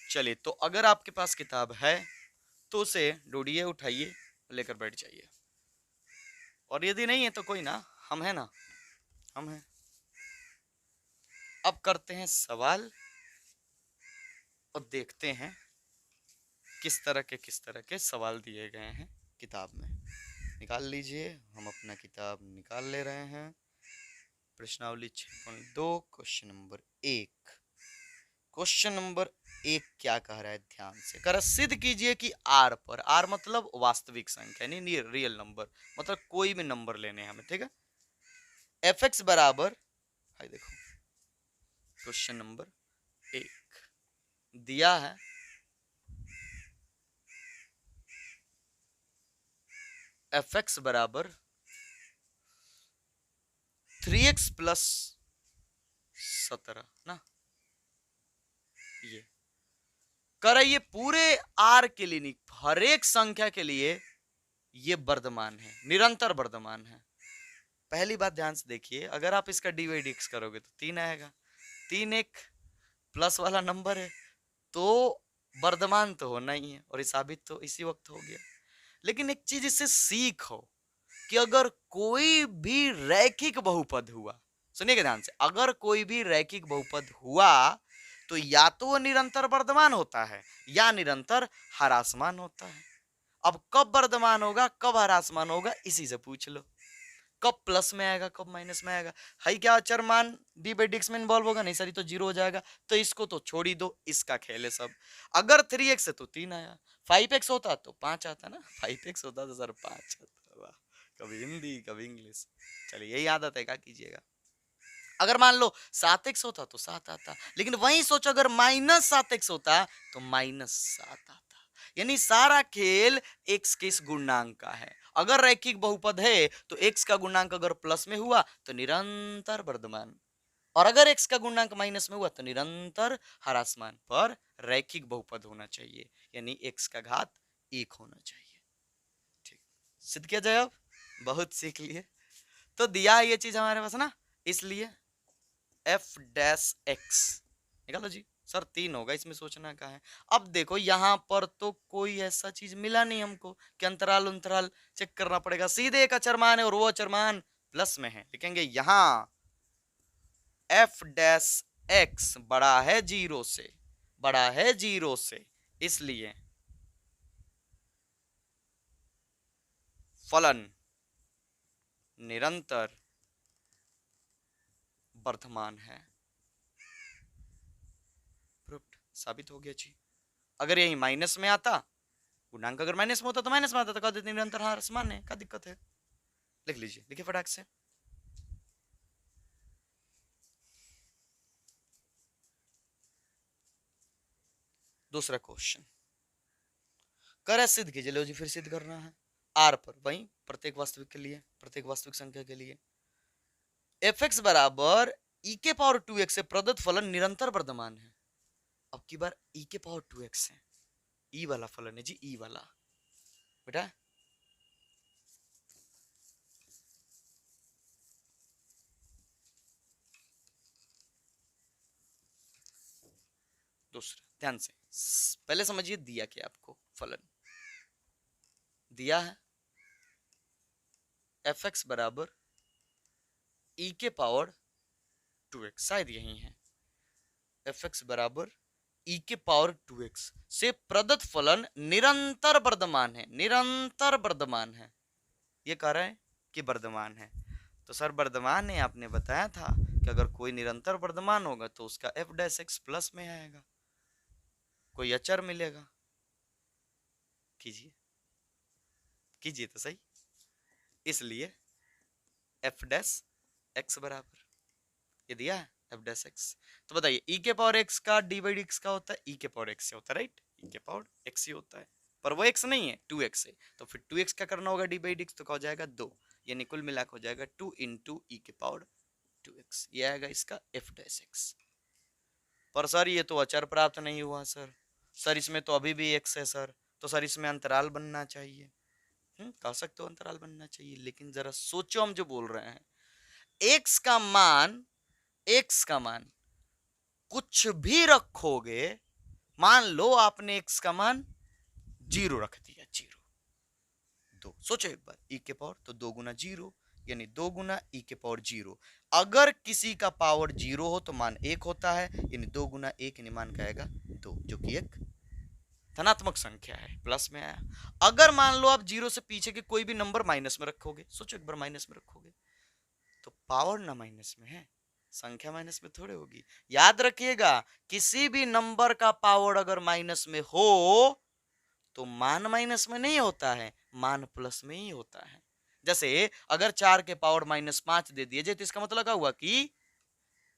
चलिए तो अगर आपके पास किताब है तो उसे ढूंढिए, उठाइए, लेकर बैठ जाइए, और यदि नहीं है तो कोई ना, हम है ना, हम हैं। अब करते हैं सवाल और देखते हैं किस तरह के सवाल दिए गए हैं किताब में। निकाल लीजिए, हम अपना किताब निकाल ले रहे हैं। प्रश्नावली 6.2 क्वेश्चन नंबर 1। क्वेश्चन नंबर 1 क्या कह रहा है, ध्यान से कर, सिद्ध कीजिए कि आर पर, आर मतलब वास्तविक संख्या यानी रियल नंबर, मतलब कोई भी नंबर लेने हैं हमें, ठीक है। एफ एक्स बराबर, हाय देखो क्वेश्चन नंबर 1, दिया है fx बराबर 3x प्लस 17 ना, ये कराइए पूरे आर के लिए, नहीं हर एक संख्या के लिए ये वर्धमान है, निरंतर वर्धमान है। पहली बात ध्यान से देखिए, अगर आप इसका डी बाई डी एक्स करोगे तो 3 आएगा, 3 एक प्लस वाला नंबर है तो वर्धमान तो होना ही है, और ये साबित तो इसी वक्त हो गया। लेकिन एक चीज इससे सीखो कि अगर कोई भी रैखिक बहुपद हुआ, सुनिएगा ध्यान से, अगर कोई भी रैखिक बहुपद हुआ तो या तो वो निरंतर वर्धमान होता है या निरंतर ह्रासमान होता है। अब कब वर्धमान होगा कब ह्रासमान होगा इसी से पूछ लो, कब प्लस में आएगा कब माइनस में आएगा। है क्या अचर मान डी बाई डिक्स में इन्वॉल्व होगा, नहीं सर ये तो 0 हो जाएगा, तो इसको तो छोड़ ही दो, इसका खेल है सब। अगर 3x है तो 3 आया, 5x होता तो 5 आता ना, 5x होता तो सर 5 आता। वाह, कभी हिंदी कभी इंग्लिश, चलिए यही आदत है, क्या कीजिएगा। अगर मान लो 7x होता तो 7 आता, लेकिन वही सोचो अगर -7x होता तो -7 आता। यानी सारा खेल x के इस गुणांक का है। अगर रैखिक बहुपद है तो x का गुणांक अगर प्लस में हुआ तो निरंतर वर्धमान, और अगर x का गुणांक माइनस में हुआ तो निरंतर ह्रासमान, पर रैखिक बहुपद होना चाहिए, यानी x का घात 1 होना चाहिए। ठीक, सिद्ध किया जाए, अब बहुत सीख लिए। तो दिया है ये चीज हमारे पास ना, इसलिए f डैश x निकालो जी। सर 3 होगा, इसमें सोचना क्या है। अब देखो यहां पर तो कोई ऐसा चीज मिला नहीं हमको कि अंतराल अंतराल चेक करना पड़ेगा, सीधे एक अचरमान है और वो अचरमान प्लस में है। लिखेंगे यहां f डैश x बड़ा है 0 से, बड़ा है 0 से, इसलिए फलन निरंतर वर्धमान है। प्रूव्ड, साबित हो गया जी। अगर यही माइनस में आता, गुणांक अगर माइनस में होता तो माइनस में आता, तो कह देते निरंतर ह्रासमान है, क्या दिक्कत है। लिख लीजिए, लिखिए फटाक से। दूसरा क्वेश्चन करे सिद्ध कीजिए, लो जी फिर सिद्ध करना है आर पर, वही प्रत्येक वास्तविक के लिए, प्रत्येक वास्तविक संख्या के लिए एफ एक्स बराबर ई के पावर 2x से प्रदत्त फलन निरंतर वर्धमान है। अब की बार ई के पावर 2x है, ई वाला फलन है जी, ई वाला बेटा। दूसरा ध्यान से पहले समझिए, दिया क्या आपको फलन दिया है एफ एक्स बराबर ई के पावर 2x, शायद यही है, एफ एक्स बराबर ई के पावर 2x से प्रदत्त फलन निरंतर वर्धमान है, निरंतर वर्धमान है। ये कह रहा है कि वर्धमान है, तो सर वर्धमान है, आपने बताया था कि अगर कोई निरंतर वर्धमान होगा तो उसका एफ डैश एक्स प्लस में आएगा, कोई अचर मिलेगा। कीजिए कीजिए तो सही, इसलिए एफ डैश एक्स बराबर ये दिया है एफ डैश एक्स। तो बताइए ई के पावर एक्स का डी बाई डी एक्स का होता है, ई के पावर एक्स से होता है, राइट, ई के पावर एक्स ही होता है, पर वो एक्स नहीं है 2x है, तो फिर 2x का करना होगा डी बाई डी एक्स, तो क्या हो जाएगा 2, यानी कुल मिलाकर हो जाएगा 2 इंटू ई के पावर 2x, ये आएगा इसका एफ डैश एक्स। पर सर ये तो अचर प्राप्त नहीं हुआ सर, सर इसमें तो अभी भी x है सर, तो सर इसमें अंतराल बनना चाहिए। कह सकते हो अंतराल बनना चाहिए, लेकिन जरा सोचो हम जो बोल रहे हैं, x का मान, x का मान कुछ भी रखोगे, मान लो आपने x का मान 0 रख दिया, 0 2, सोचो एक बार, e के पावर तो 2 गुना 0 यानी 2 गुना ई के पावर 0। अगर किसी का पावर 0 हो तो मान 1 होता है, यानी 2 गुना 1 यानी मान का आएगा 2, जो कि एक धनात्मक संख्या है, प्लस में आया। अगर मान लो आप 0 से पीछे के कोई भी नंबर माइनस में रखोगे, सोचो एक बार माइनस में रखोगे तो पावर ना माइनस में है, संख्या माइनस में थोड़े होगी। याद रखिएगा, किसी भी नंबर का पावर अगर माइनस में हो तो मान माइनस में नहीं होता है, मान प्लस में ही होता है। जैसे अगर 4 के पावर -5 दे दिए जाए तो इसका मतलब क्या हुआ कि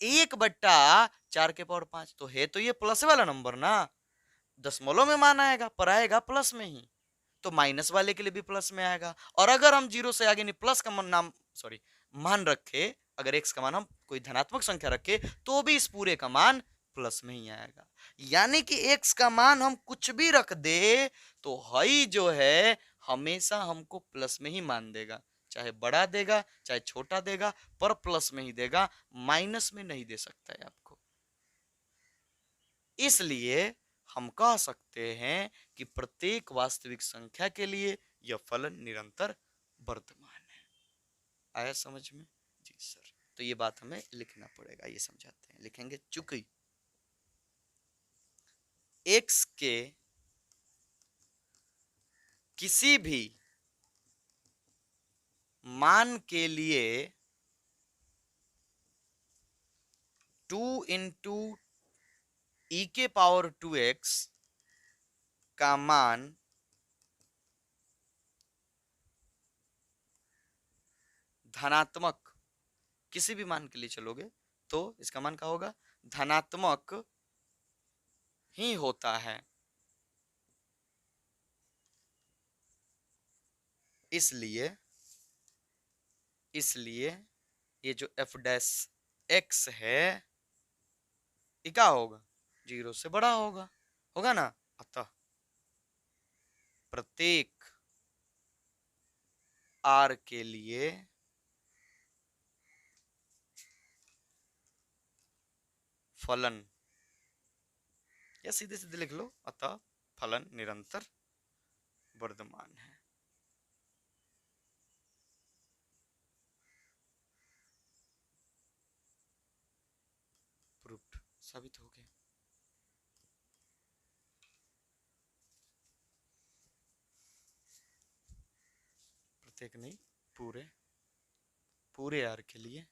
1/4 तो है, तो ये प्लस वाला नंबर ना, दशमलव में मान आएगा पर आएगा प्लस में ही, तो माइनस वाले के लिए भी प्लस में आएगा। और अगर हम जीरो से आगे नहीं प्लस का नाम सॉरी मान रखे, अगर एक्स का मान हम कोई धनात्मक संख्या रखे तो भी इस पूरे का मान प्लस में ही आएगा। यानी कि एक्स का मान हम कुछ भी रख दे तो हई जो है हमेशा हमको प्लस में ही मान देगा, चाहे बड़ा देगा चाहे छोटा देगा, पर प्लस में ही देगा, माइनस में नहीं दे सकता है आपको। इसलिए हम कह सकते हैं कि प्रत्येक वास्तविक संख्या के लिए यह फलन निरंतर वर्तमान है। आया समझ में? जी सर। तो ये बात हमें लिखना पड़ेगा, ये समझाते हैं, लिखेंगे चूंकि x के किसी भी मान के लिए 2 इंटू e के पावर 2x का मान धनात्मक, किसी भी मान के लिए चलोगे तो इसका मान क्या होगा, धनात्मक ही होता है। इसलिए ये जो f डैश x है ये क्या होगा, 0 से बड़ा होगा ना। अतः प्रत्येक r के लिए फलन, या सीधे सीधे लिख लो, अतः फलन निरंतर वर्तमान है। प्रूफ साबित हो गया। प्रत्येक नहीं, पूरे आर के लिए,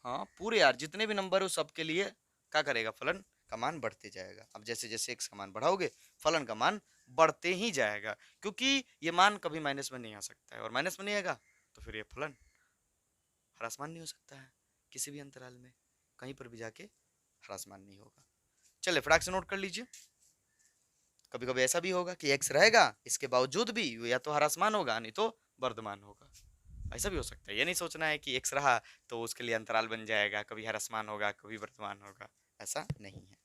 हाँ पूरे आर जितने भी नंबर है सबके लिए क्या करेगा, फलन का मान बढ़ते जाएगा। अब जैसे जैसे x का मान बढ़ाओगे फलन का मान बढ़ते ही जाएगा, क्योंकि ये मान कभी माइनस में नहीं आ सकता है, और माइनस में नहीं आएगा तो फिर ये फलन ह्रासमान नहीं हो सकता है, किसी भी अंतराल में कहीं पर भी जाके ह्रासमान नहीं होगा। चले फटाक से नोट कर लीजिए। कभी कभी ऐसा भी होगा कि x रहेगा इसके बावजूद भी या तो ह्रासमान होगा नहीं तो वर्धमान होगा, ऐसा भी हो सकता है। ये नहीं सोचना है कि x रहा तो उसके लिए अंतराल बन जाएगा, कभी ह्रासमान होगा कभी वर्तमान होगा, ऐसा नहीं है।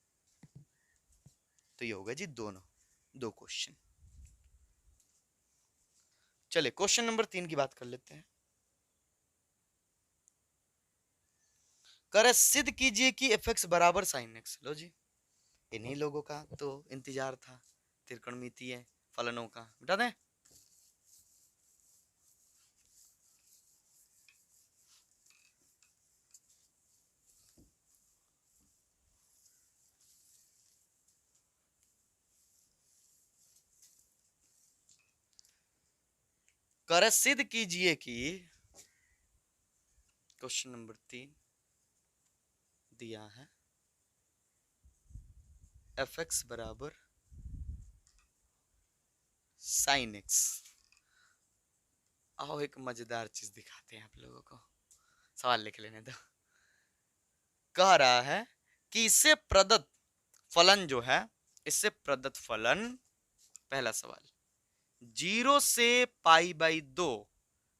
तो ये होगा जी दो क्वेश्चन। चले क्वेश्चन नंबर 3 की बात कर लेते हैं। कर सिद्ध कीजिए कि f(x) बराबर sin x। लो जी, इन्हीं लोगों का तो इंतजार था, त्रिकोणमितीय फलनों का। बता दें, कर सिद्ध कीजिए कि, क्वेश्चन नंबर 3 दिया है f(x) बराबर sin x। आओ एक मजेदार चीज दिखाते हैं आप लोगों को, सवाल लिख लेने दो। कह रहा है कि इससे प्रदत्त फलन जो है, इससे प्रदत्त फलन, पहला सवाल 0 से π/2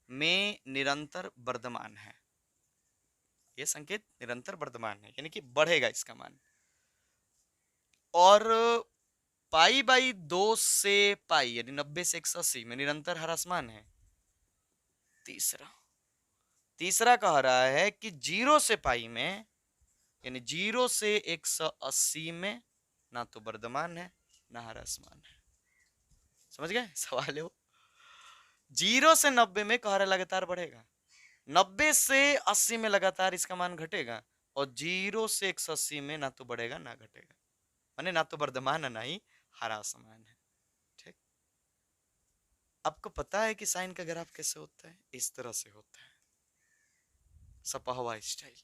में निरंतर वर्धमान है। यह संकेत निरंतर वर्धमान है, यानी कि बढ़ेगा इसका मान। और π/2 से π यानी 90 से 180 में निरंतर ह्रासमान है। तीसरा कह रहा है कि 0 से π में यानी 0 से 180 में ना तो वर्धमान है ना ह्रासमान है। समझ गए सवाल है वो। 0 से 90 में कह रहा लगातार बढ़ेगा, 90 से 80 में लगातार इसका मान घटेगा, और 0 से 180 में ना तो बढ़ेगा ना घटेगा, माने ना तो वर्धमान है ना ही ह्रासमान है। ठीक, आपको पता है कि साइन का ग्राफ कैसे होता है, इस तरह से होता है, सपहवा स्टाइल।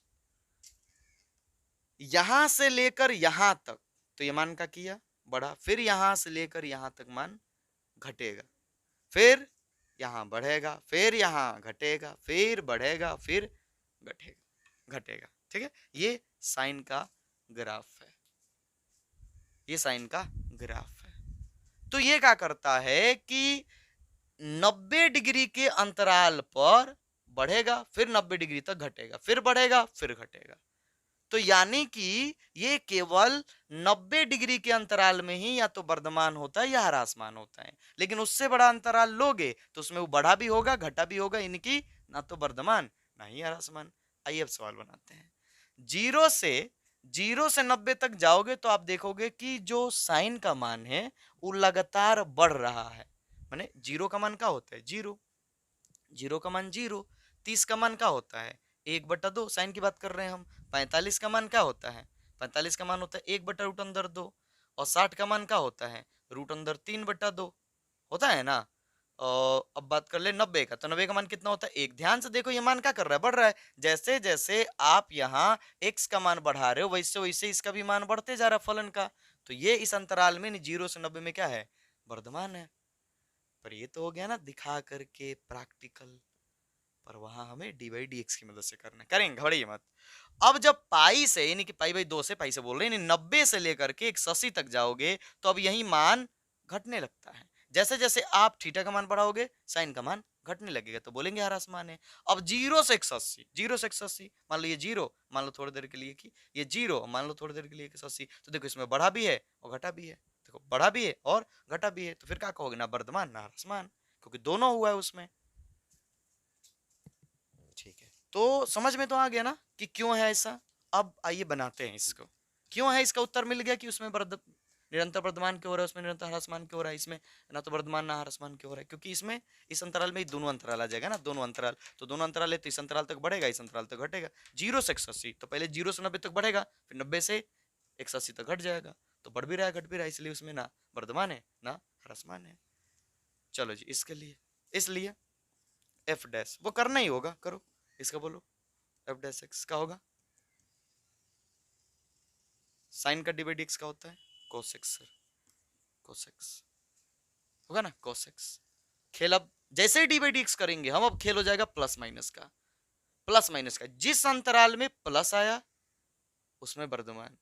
यहां से लेकर यहां तक तो ये मान का किया बढ़ा, फिर यहां से लेकर यहां तक मान घटेगा, फिर यहां बढ़ेगा, फिर यहां घटेगा, फिर बढ़ेगा, फिर घटेगा। ठीक है, ये साइन का ग्राफ है, ये साइन का ग्राफ है। तो ये क्या करता है कि 90 डिग्री के अंतराल पर बढ़ेगा, फिर 90 डिग्री तक घटेगा, फिर बढ़ेगा, फिर घटेगा। तो यानी कि ये केवल 90 डिग्री के अंतराल में ही या तो वर्धमान होता है या ह्रासमान होता है, लेकिन उससे बड़ा अंतराल लोगे तो उसमें वो बढ़ा भी होगा, घटा भी होगा, इनकी ना तो वर्धमान ना ही ह्रासमान। आइए अब सवाल बनाते हैं। जीरो से 90 तक जाओगे तो आप देखोगे कि जो साइन का मान है वो लगातार बढ़ रहा है। माने जीरो का मान क्या होता है? जीरो। जीरो का मान जीरो। 30 का मान क्या होता है? 1/2। साइन की बात कर रहे हैं हम। 45 का मान क्या होता है? 45 का मान होता है 1/√2। और 60 का मान क्या होता है? √3/2 होता है ना। और अब बात कर ले 90 का, तो 90 का मान कितना होता है? 1। ध्यान से देखो ये मान क्या कर रहा है? बढ़ रहा है। जैसे जैसे आप यहाँ x का मान बढ़ा रहे हो वैसे वैसे इसका भी मान बढ़ते जा रहा है फलन का। तो ये इस अंतराल में 0 से 90 में क्या है? वर्धमान है। पर ये तो हो गया ना दिखा करके प्रैक्टिकल, पर वहां हमें dy/dx की मदद से करना है। करेंगे, घबराइए मत। अब जब पाई से यानी कि पाई/2 से, पाई से बोल रहे हैं, 90 से लेकर के 180 तक जाओगे तो अब यही मान घटने लगता है। जैसे जैसे आप थीटा का मान बढ़ाओगे साइन का मान घटने लगेगा, तो बोलेंगे ह्रासमान है। अब 0 से 180, 0 से 180 मान लो ये जीरो, मान लो थोड़ी देर के लिए कि ये जीरो, मान लो थोड़ी देर के लिए 180, तो देखो इसमें बढ़ा भी है और घटा भी है। देखो बढ़ा भी है और घटा भी है, तो फिर क्या कहोगे? ना वर्धमान ना ह्रासमान, क्योंकि दोनों हुआ है उसमें। ठीक है, तो समझ में तो आ गया ना कि क्यों है ऐसा। अब आइए बनाते हैं इसको। क्यों है इसका उत्तर मिल गया कि उसमें निरंतर वर्धमान क्यों हो रहा है, उसमें निरंतर ह्रासमान क्यों हो रहा है, इसमें ना तो वर्धमान ना ह्रासमान क्यों हो रहा है? क्योंकि इसमें इस अंतराल में दोनों अंतराल आ जाएगा ना, दोनों अंतराल। तो दोनों अंतराल है तो इस अंतराल तक बढ़ेगा, इस अंतराल तक घटेगा। 0 से 180 तो पहले 0 से 90 तक बढ़ेगा, फिर 90 से 180 तक घट जाएगा। तो बढ़ भी रहा है घट भी रहा है, इसलिए उसमें ना वर्धमान है ना ह्रासमान है। चलो जी, इसके लिए इसलिए एफ डैश वो करना ही होगा, करो इसका बोलो। एफ डैश एक्स का होगा साइन का dy/dx का होता है cos x sir, cos x होगा ना, cos x। खेल अब जैसे ही dy/dx करेंगे हम, अब खेल हो जाएगा प्लस माइनस का। प्लस माइनस का जिस अंतराल में प्लस आया उसमें वर्धमान,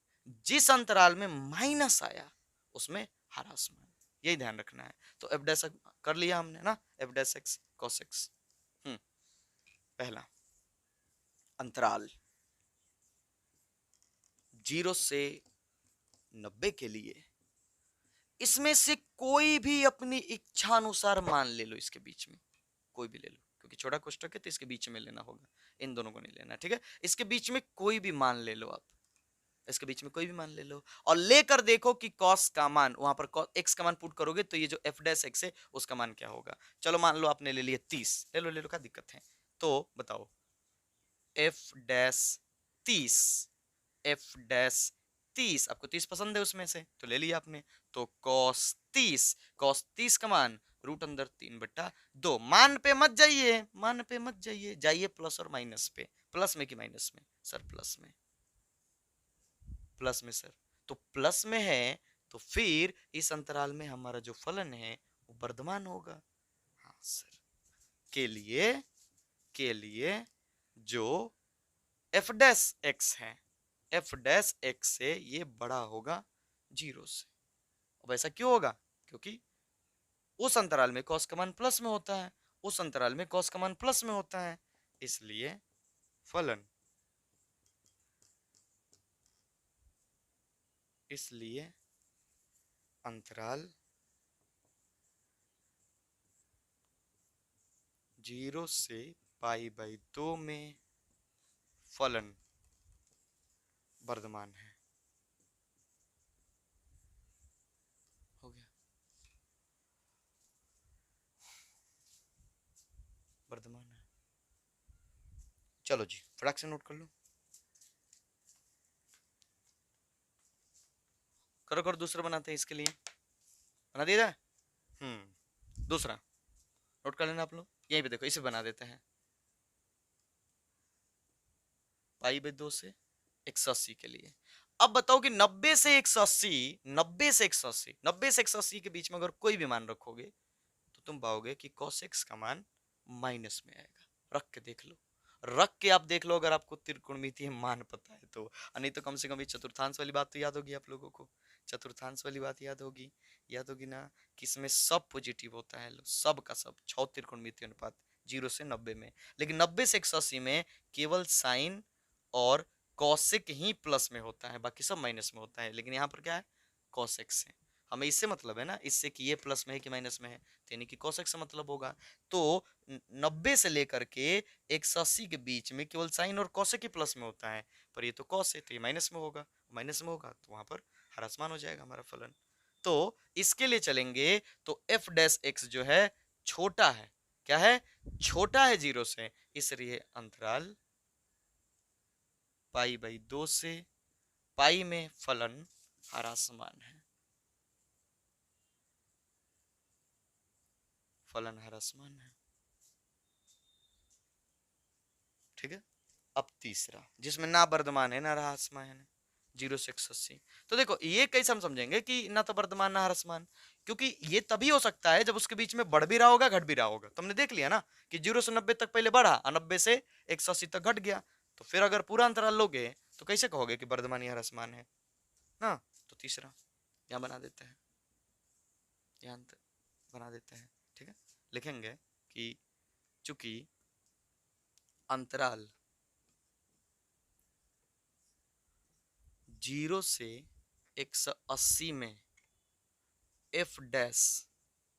जिस अंतराल में माइनस आया उसमें ह्रासमान, यही ध्यान रखना है। तो एफ डैश कर लिया हमने ना, F dash x cos x। पहला अंतराल 0 से 90 के लिए इसमें से कोई भी अपनी इच्छा अनुसार मान ले लो, इसके बीच में कोई भी ले लो, क्योंकि छोटा कोष्टक है तो इसके बीच में लेना होगा, इन दोनों को नहीं लेना। ठीक है, इसके बीच में कोई भी मान ले लो आप, इसके बीच में कोई भी मान ले लो और लेकर देखो कि cos का मान वहां पर x का मान पुट करोगे तो ये जो f डैश x है उसका मान क्या होगा। चलो मान लो आपने ले लिया 30, ले लो क्या दिक्कत है। तो बताओ f डैश 30, f डैश 30, आपको 30 पसंद है उसमें से तो ले लिया आपने। तो cos 30, cos 30 का मान √3/2। मान पे मत जाइए, मान पे मत जाइए, जाइए प्लस और माइनस पे। प्लस में कि माइनस में? सर प्लस में, प्लस में सर। तो प्लस में है तो फिर इस अंतराल में हमारा जो फलन है वो वर्धमान होगा। हाँ सर, के लिए जो f डैश x है, f डैश x से ये बड़ा होगा 0 से। अब ऐसा क्यों होगा? क्योंकि उस अंतराल में cos का मान प्लस में होता है, उस अंतराल में cos का मान प्लस में होता है, इसलिए फलन, इसलिए अंतराल 0 से π/2 में फलन वर्धमान है। हो गया, वर्धमान है। चलो जी फटाक से नोट कर लो, करो करो, दूसरा बनाते हैं इसके लिए। बना दिया जाए? दूसरा नोट कर लेना आप लोग, यहीं पे देखो, इसे बना देते हैं। π/2 से 180 के लिए। अब बताओ कि 90 से 180, 90 से 180, 90 से 180 के बीच में अगर कोई भी मान रखोगे तो तुम पाओगे कि cos x का मान माइनस में आएगा। रख के देख लो, रख के आप देख लो अगर आपको त्रिकोणमितीय मान पता है तो, नहीं तो कम से कम ये चतुर्थांश वाली बात तो याद होगी आप लोगों को। चतुर्थांश वाली बात याद होगी ना, कि इसमें सब पॉजिटिव होता है, सब का सब, 6 त्रिकोणमितीय अनुपात 0 से 90 में। लेकिन 90 से 180 में केवल साइन और कॉसेक ही प्लस में होता है, बाकी सब माइनस में होता है। लेकिन यहाँ पर क्या है, कॉसेक से। हमें इससे मतलब है ना, इससे कि ये प्लस में है कि माइनस में है, तो यानी कि कॉसेक से मतलब होगा। तो 90 से लेकर के 180 के बीच में केवल साइन और कॉसेक ही प्लस में होता है, पर ये तो कॉस है तो ये माइनस में होगा, माइनस में होगा तो वहां पर ह्रासमान हो जाएगा हमारा फलन। तो इसके लिए चलेंगे तो एफ डैश एक्स जो है छोटा है, क्या है, छोटा है 0 से, इसलिए अंतराल पाई बाई 2 से पाई में फलन ह्रासमान है, फलन ह्रासमान है। ठीक है। अब तीसरा जिसमें ना वर्धमान है ना ह्रासमान है, 0 से 180। तो देखो ये कैसे हम समझेंगे कि ना तो वर्धमान ना ह्रासमान, क्योंकि ये तभी हो सकता है जब उसके बीच में बढ़ भी रहा होगा घट भी रहा होगा। तुमने देख लिया ना कि 0 से 90 तक पहले बढ़ा और 90 से 180 तक घट गया, तो फिर अगर पूरा अंतराल लोगे तो कैसे कहोगे कि वर्धमान या ह्रासमान है ना। तो तीसरा यहाँ बना देते हैं, यहाँ बना देते हैं। ठीक है, लिखेंगे कि चूंकि अंतराल 0 से 180 में एफ डैश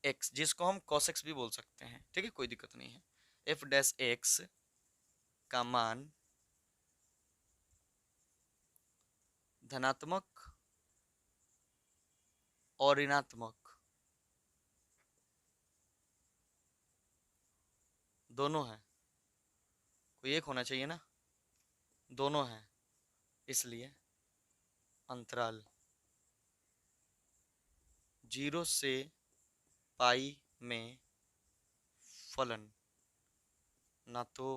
एक्स, जिसको हम cos x भी बोल सकते हैं, ठीक है, कोई दिक्कत नहीं है, एफ डैश एक्स का मान धनात्मक और ऋणात्मक दोनों है, कोई एक होना चाहिए ना, दोनों है, इसलिए अंतराल 0 से पाई में फलन ना तो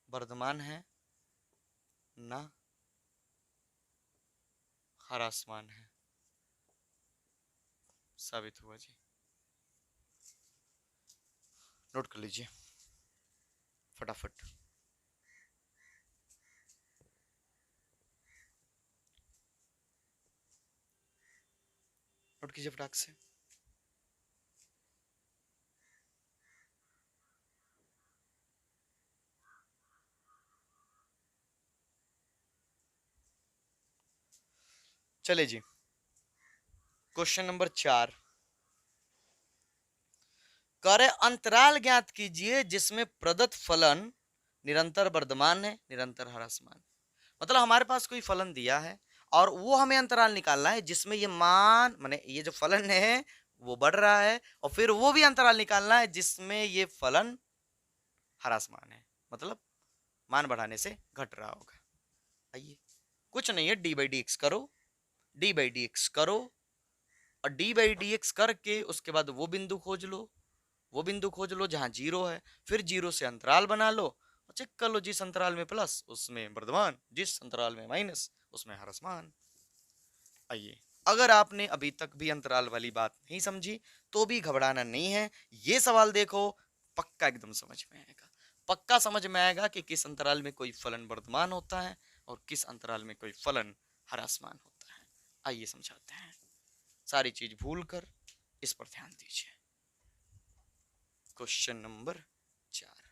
वर्धमान है ना ह्रासमान है, साबित हुआ जी। नोट कर लीजिए फटाफट। नोट कीजिए फटाक से। चले जी, क्वेश्चन नंबर 4, करे अंतराल ज्ञात कीजिए जिसमें प्रदत्त फलन निरंतर वर्धमान है निरंतर ह्रासमान। मतलब हमारे पास कोई फलन दिया है और वो हमें अंतराल निकालना है जिसमें ये मान माने ये जो फलन है वो बढ़ रहा है, और फिर वो भी अंतराल निकालना है जिसमें ये फलन ह्रासमान है, मतलब मान बढ़ाने से घट रहा होगा। आइए, कुछ नहीं है, डी बाई डी एक्स करो, डी बाई डी एक्स करो, और डी बाई डी एक्स करके उसके बाद वो बिंदु खोज लो, वो बिंदु खोज लो जहां 0 है, फिर 0 से अंतराल बना लो और चेक कर लो, जिस अंतराल में प्लस उसमें वर्धमान, जिस अंतराल में माइनस उसमें ह्रासमान। आइए, अगर आपने अभी तक भी अंतराल वाली बात नहीं समझी तो भी घबराना नहीं है, ये सवाल देखो, पक्का एकदम समझ में आएगा, पक्का समझ में आएगा कि किस अंतराल में कोई फलन वर्धमान होता है और किस अंतराल में कोई फलन ह्रासमान होता है। आइए समझाते हैं, सारी चीज भूलकर इस पर ध्यान दीजिए। क्वेश्चन नंबर 4,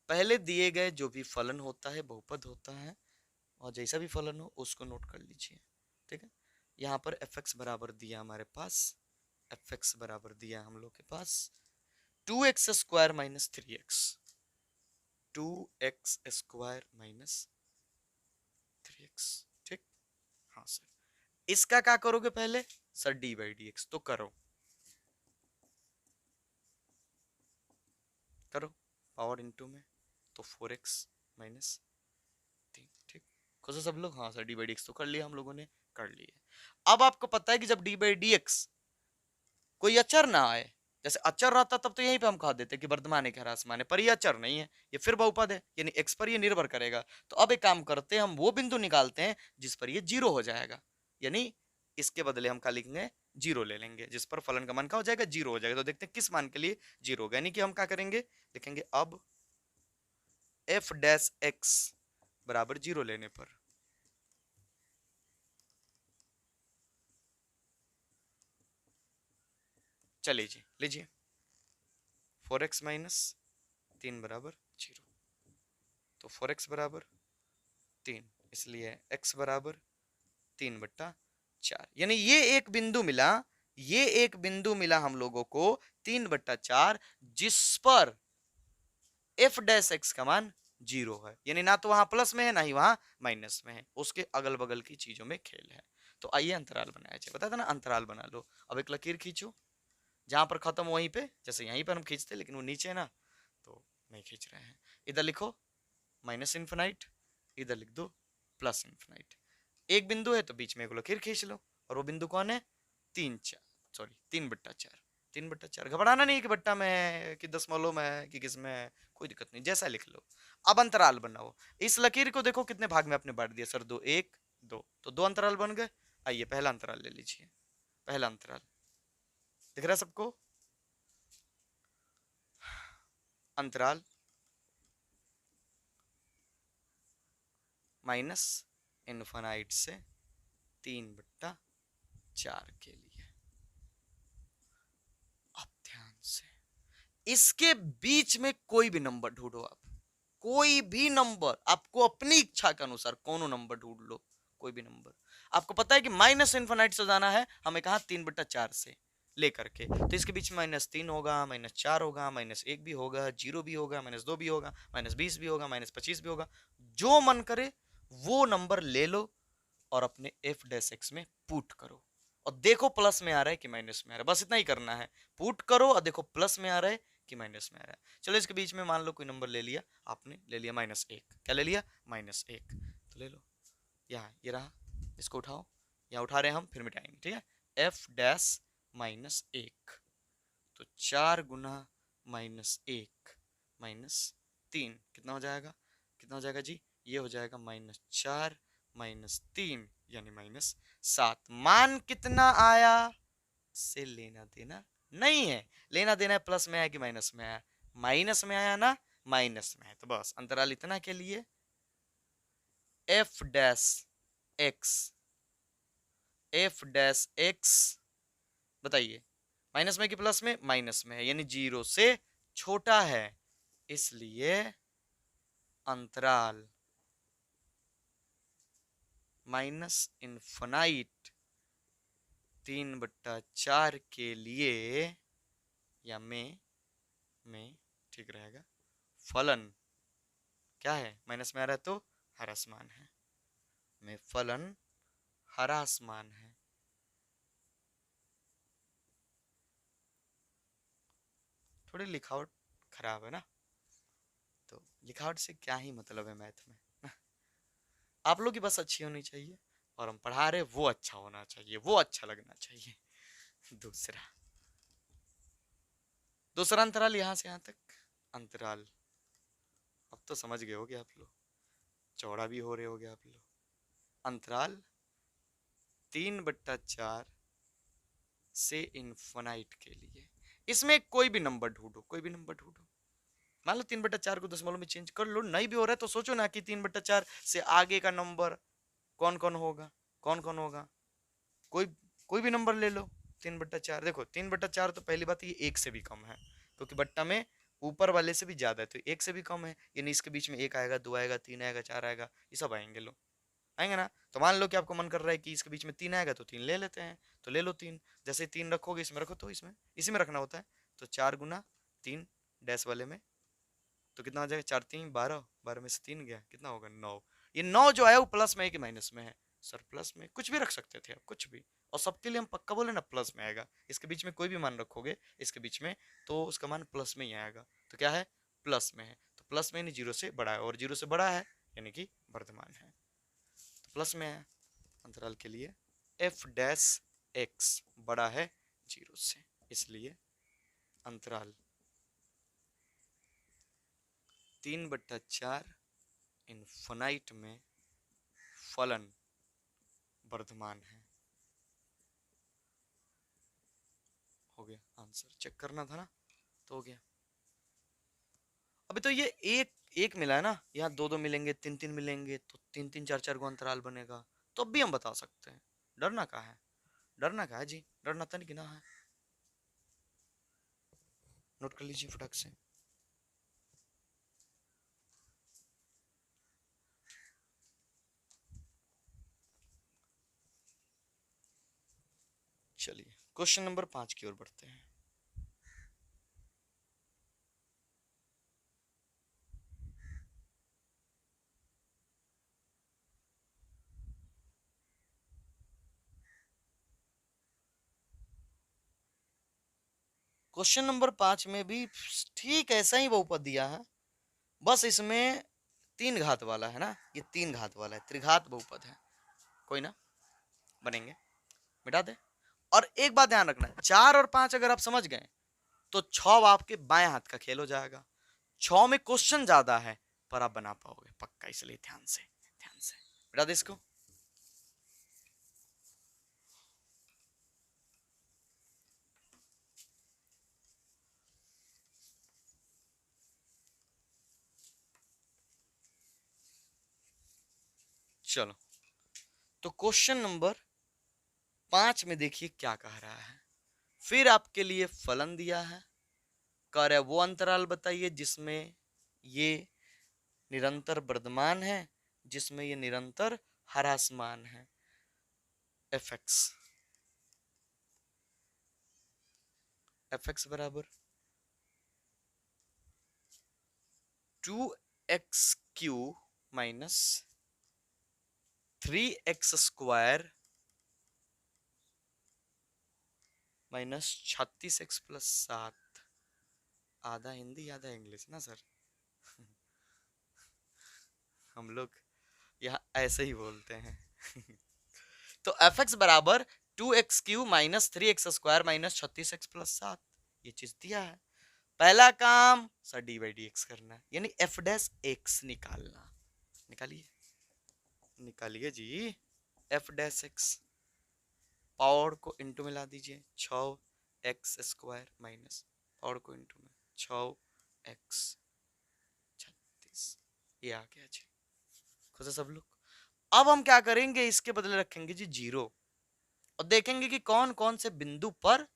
पहले दिए गए जो भी फलन होता है बहुपद होता है, और जैसा भी फलन हो उसको नोट कर लीजिए। ठीक है, यहाँ पर एफ एक्स बराबर दिया हमारे पास, एफ एक्स बराबर दिया हम लोग के पास 2x square minus 3x, 2x square minus 3x। ठीक, हाँ सर, इसका क्या करोगे पहले sir, D by D x तो करो, करो पावर इनटू में, तो 4x माइनस 3। ठीक, खुद से सब लोग, हाँ sir D by D x तो कर लिया हम लोगों ने, कर लिया। अब आपको पता है कि जब डी बाई डी एक्स कोई अचर ना आए, जैसे अचर रहता तब तो यहीं पे हम कह देते कि वर्धमान है कि ह्रासमान है, पर ये अचर नहीं है, ये फिर बहुपद है, यानी x पर ये निर्भर करेगा। तो अब एक काम करते हैं, हम वो बिंदु निकालते हैं जिस पर ये 0 हो जाएगा, यानी इसके बदले हम क्या लिखेंगे, जीरो ले लेंगे, जिस पर फलन का मान क्या हो जाएगा, जीरो हो जाएगा। तो देखते हैं किस मान के लिए जीरो होगा, यानी कि हम क्या करेंगे, लिखेंगे अब एफ डैश एक्स बराबर जीरो लेने पर चलिए जी लीजिए 4x माइनस 3 बराबर जीरो, तो 4x बराबर 3, इसलिए x बराबर 3/4, यानी ये एक बिंदु मिला, ये एक बिंदु मिला हम लोगों को 3/4, जिस पर एफ डैश एक्स का मान जीरो है, यानी ना तो वहां प्लस में है ना ही वहां माइनस में है, उसके अगल बगल की चीजों में खेल है। तो आइए अंतराल बनाया जाए, बताया था ना अंतराल बना लो। अब एक लकीर खींचो, जहां पर खत्म वहीं पे, जैसे यहीं पर हम खींचते लेकिन वो नीचे है ना, तो नहीं खींच रहे हैं। इधर लिखो माइनस इन्फिनाइट, इधर लिख दो प्लस इन्फिनाइट। एक बिंदु है तो बीच में एक लकीर खींच लो, और वो बिंदु कौन है, 3/4, 3/4। घबराना नहीं कि बट्टा में है कि दशमलव में है कि किस में है, कोई दिक्कत नहीं, जैसा लिख लो। अब अंतराल बनाओ, इस लकीर को देखो कितने भाग में आपने बांट दिया सर, दो, एक दो, तो दो अंतराल बन गए। आइए पहला अंतराल ले लीजिए, पहला अंतराल दिख रहा है सबको, अंतराल माइनस इन्फिनाइट से 3/4 के लिए। अब ध्यान से इसके बीच में कोई भी नंबर ढूंढो आप, कोई भी नंबर आपको अपनी इच्छा के अनुसार कोनो नंबर ढूंढ लो, कोई भी नंबर। आपको पता है कि माइनस इन्फिनाइट से जाना है, हमें कहा 3/4 से लेकर के, तो इसके बीच में -3 होगा, -4 होगा, -1 भी होगा, 0 भी होगा, -2 भी होगा, -20 भी होगा, -25 भी होगा, जो मन करे वो नंबर ले लो और अपने एफ डैश एक्स में पुट करो, और देखो प्लस में आ रहा है कि माइनस में आ रहा है, बस इतना ही करना है। पुट करो और देखो प्लस में आ रहा है कि माइनस में आ रहा है। चलो इसके बीच में मान लो कोई नंबर ले लिया आपने, ले लिया -1, क्या ले लिया, -1, तो ले लो, यहाँ ये रहा, इसको उठाओ, यहाँ उठा रहे हैं हम, फिर मिटाएंगे, ठीक है। एफ डैश -1, तो 4 गुना -1 -3 कितना हो जाएगा, कितना हो जाएगा जी, ये हो जाएगा -4 -3 यानी -7। मान कितना आया से लेना देना नहीं है, लेना देना है प्लस में आया कि माइनस में आया, माइनस में आया ना, माइनस में है, तो बस अंतराल इतना के लिए F dash x, F dash x बताइए माइनस में कि प्लस में, माइनस में है, यानी 0 से छोटा है, इसलिए अंतराल माइनस इन्फिनाइट 3/4 के लिए, या में ठीक रहेगा, फलन क्या है, माइनस में आ रहा है तो हरा आसमान है, में फलन हरा आसमान है। थोड़ी लिखावट खराब है ना, तो लिखावट से क्या ही मतलब है मैथ में ना? आप लोग की बस अच्छी होनी चाहिए, और हम पढ़ा रहे वो अच्छा होना चाहिए, वो अच्छा लगना चाहिए। दूसरा दूसरा अंतराल यहां से यहां तक अंतराल, अब तो समझ गए होगे आप लोग, चौड़ा भी हो रहे होगे आप लोग। अंतराल 3/4 से इन्फिनाइट के लिए, इसमें कोई भी नंबर ढूंढो, कोई भी नंबर ढूंढो, मान लो 3/4 को दशमलव में चेंज कर लो, नहीं भी हो रहा है तो सोचो ना कि 3/4 से आगे का नंबर कौन कौन होगा, कौन कौन होगा, कोई कोई भी नंबर ले लो। 3/4 देखो, 3/4 तो पहली बात ये एक से भी कम है, क्योंकि बट्टा में ऊपर वाले से भी ज्यादा है, तो एक से भी कम है, यानी इसके बीच में एक आएगा, दो आएगा, तीन आएगा, चार आएगा, ये सब आएंगे, लो आएंगे ना। तो मान लो कि आपको मन कर रहा है कि इसके बीच में 3 आएगा, तो 3 ले लेते हैं, तो ले लो 3, जैसे 3 रखोगे इसमें रखो, तो इसमें इसी में रखना होता है, तो 4 गुना 3 डैश वाले में, तो कितना हो जाएगा, 4×3 12, 12 में से 3 गया, कितना होगा 9। ये 9 जो है वो प्लस में है कि माइनस में है, सर प्लस में, कुछ भी रख सकते थे आप, कुछ भी, और सबके लिए हम पक्का बोले ना प्लस में आएगा, इसके बीच में कोई भी मान रखोगे इसके बीच में, तो उसका मान प्लस में ही आएगा, तो क्या है, प्लस में है, तो प्लस में यानी 0 से बड़ा है, और 0 से बड़ा है यानी कि वर्धमान है, तो प्लस में है। अंतराल के लिए एफ डैश एक्स बड़ा है 0 से, इसलिए अंतराल 3/4 इन्फिनाइट में फलन वर्धमान है। हो गया आंसर, चेक करना था ना, तो हो गया। अभी तो ये एक एक मिला है ना, यहाँ दो दो मिलेंगे, तीन तीन मिलेंगे, तो तीन तीन चार चार को अंतराल बनेगा, तो अब भी हम बता सकते हैं। डरना कहाँ है, डरना कहाँ है जी, डरना तो नहीं ना है। नोट कर लीजिए फटाक से। चलिए क्वेश्चन नंबर 5 की ओर बढ़ते हैं। क्वेश्चन नंबर 5 में भी ठीक ऐसा ही बहुपद दिया है, बस इसमें तीन घात वाला है ना, ये तीन घात वाला है, त्रिघात बहुपद है। कोई ना, बनेंगे, मिटा दे। और एक बात ध्यान रखना, 4 और 5 अगर आप समझ गए तो 6 आपके बाएं हाथ का खेल हो जाएगा। 6 में क्वेश्चन ज्यादा है पर आप बना पाओगे पक्का, इसलिए ध्यान से, ध्यान से मिटा दे इसको। चलो, तो क्वेश्चन नंबर 5 में देखिए क्या कह रहा है। फिर आपके लिए फलन दिया है, कह रहा है वो अंतराल बताइए जिसमें ये निरंतर वर्धमान है, जिसमें ये निरंतर ह्रासमान है। एफ एक्स बराबर 2x³ minus 3x² minus 36x+7। आधा हिंदी आधा इंग्लिश ना सर हम लोग यहाँ ऐसे ही बोलते हैं तो एफ एक्स बराबर 2x³ minus 3x² minus 36x+7, ये चीज दिया है। पहला काम सर dy/dx करना है, यानी f डैश x निकालना। निकालिए, निकालिए जी। f डैश x पावर को इंटू मिला दीजिए, 6x² माइनस पावर को इंटू में 6x 36, ये आ गया जी। खुद से सब लोग। अब हम क्या करेंगे, इसके बदले रखेंगे जी 0 और देखेंगे कि कौन कौन से बिंदु पर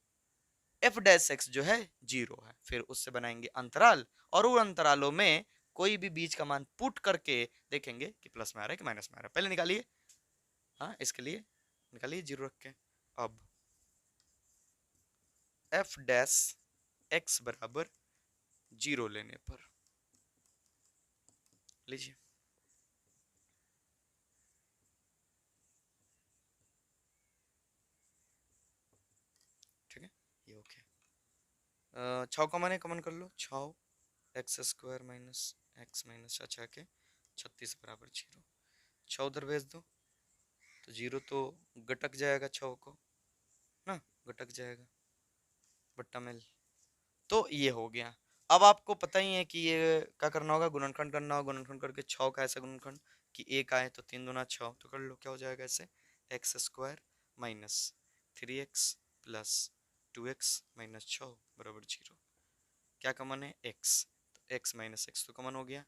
f डैश x जो है 0 है। फिर उससे बनाएंगे अंतराल और उन अंतरालों में कोई भी बीच का मान पुट करके देखेंगे कि प्लस में आ रहा है कि माइनस में आ रहा है। पहले निकालिए, हाँ इसके लिए निकालिए 0 रख के। अब f डैश x बराबर 0 लेने पर लीजिए, ठीक है ये ओके। 6 कॉमन है, कॉमन कर लो, 6x² माइनस x माइनस 6 के 36 बराबर 0। 6 उधर भेज दो तो 0 तो गटक जाएगा, 6 को ना गटक जाएगा, बट्टा मेल, तो ये हो गया। अब आपको पता ही है कि ये क्या करना होगा, गुणनखंड करना होगा। गुणनखंड करके 6 का ऐसा गुणनखंड कि 1 आए तो 3 दूना 6, तो कर लो क्या हो जाएगा ऐसे, x² minus 3x plus 2x minus 6 बराबर 0। क्या कमन है x, तो x माइनस एक्स तो कमन हो गया,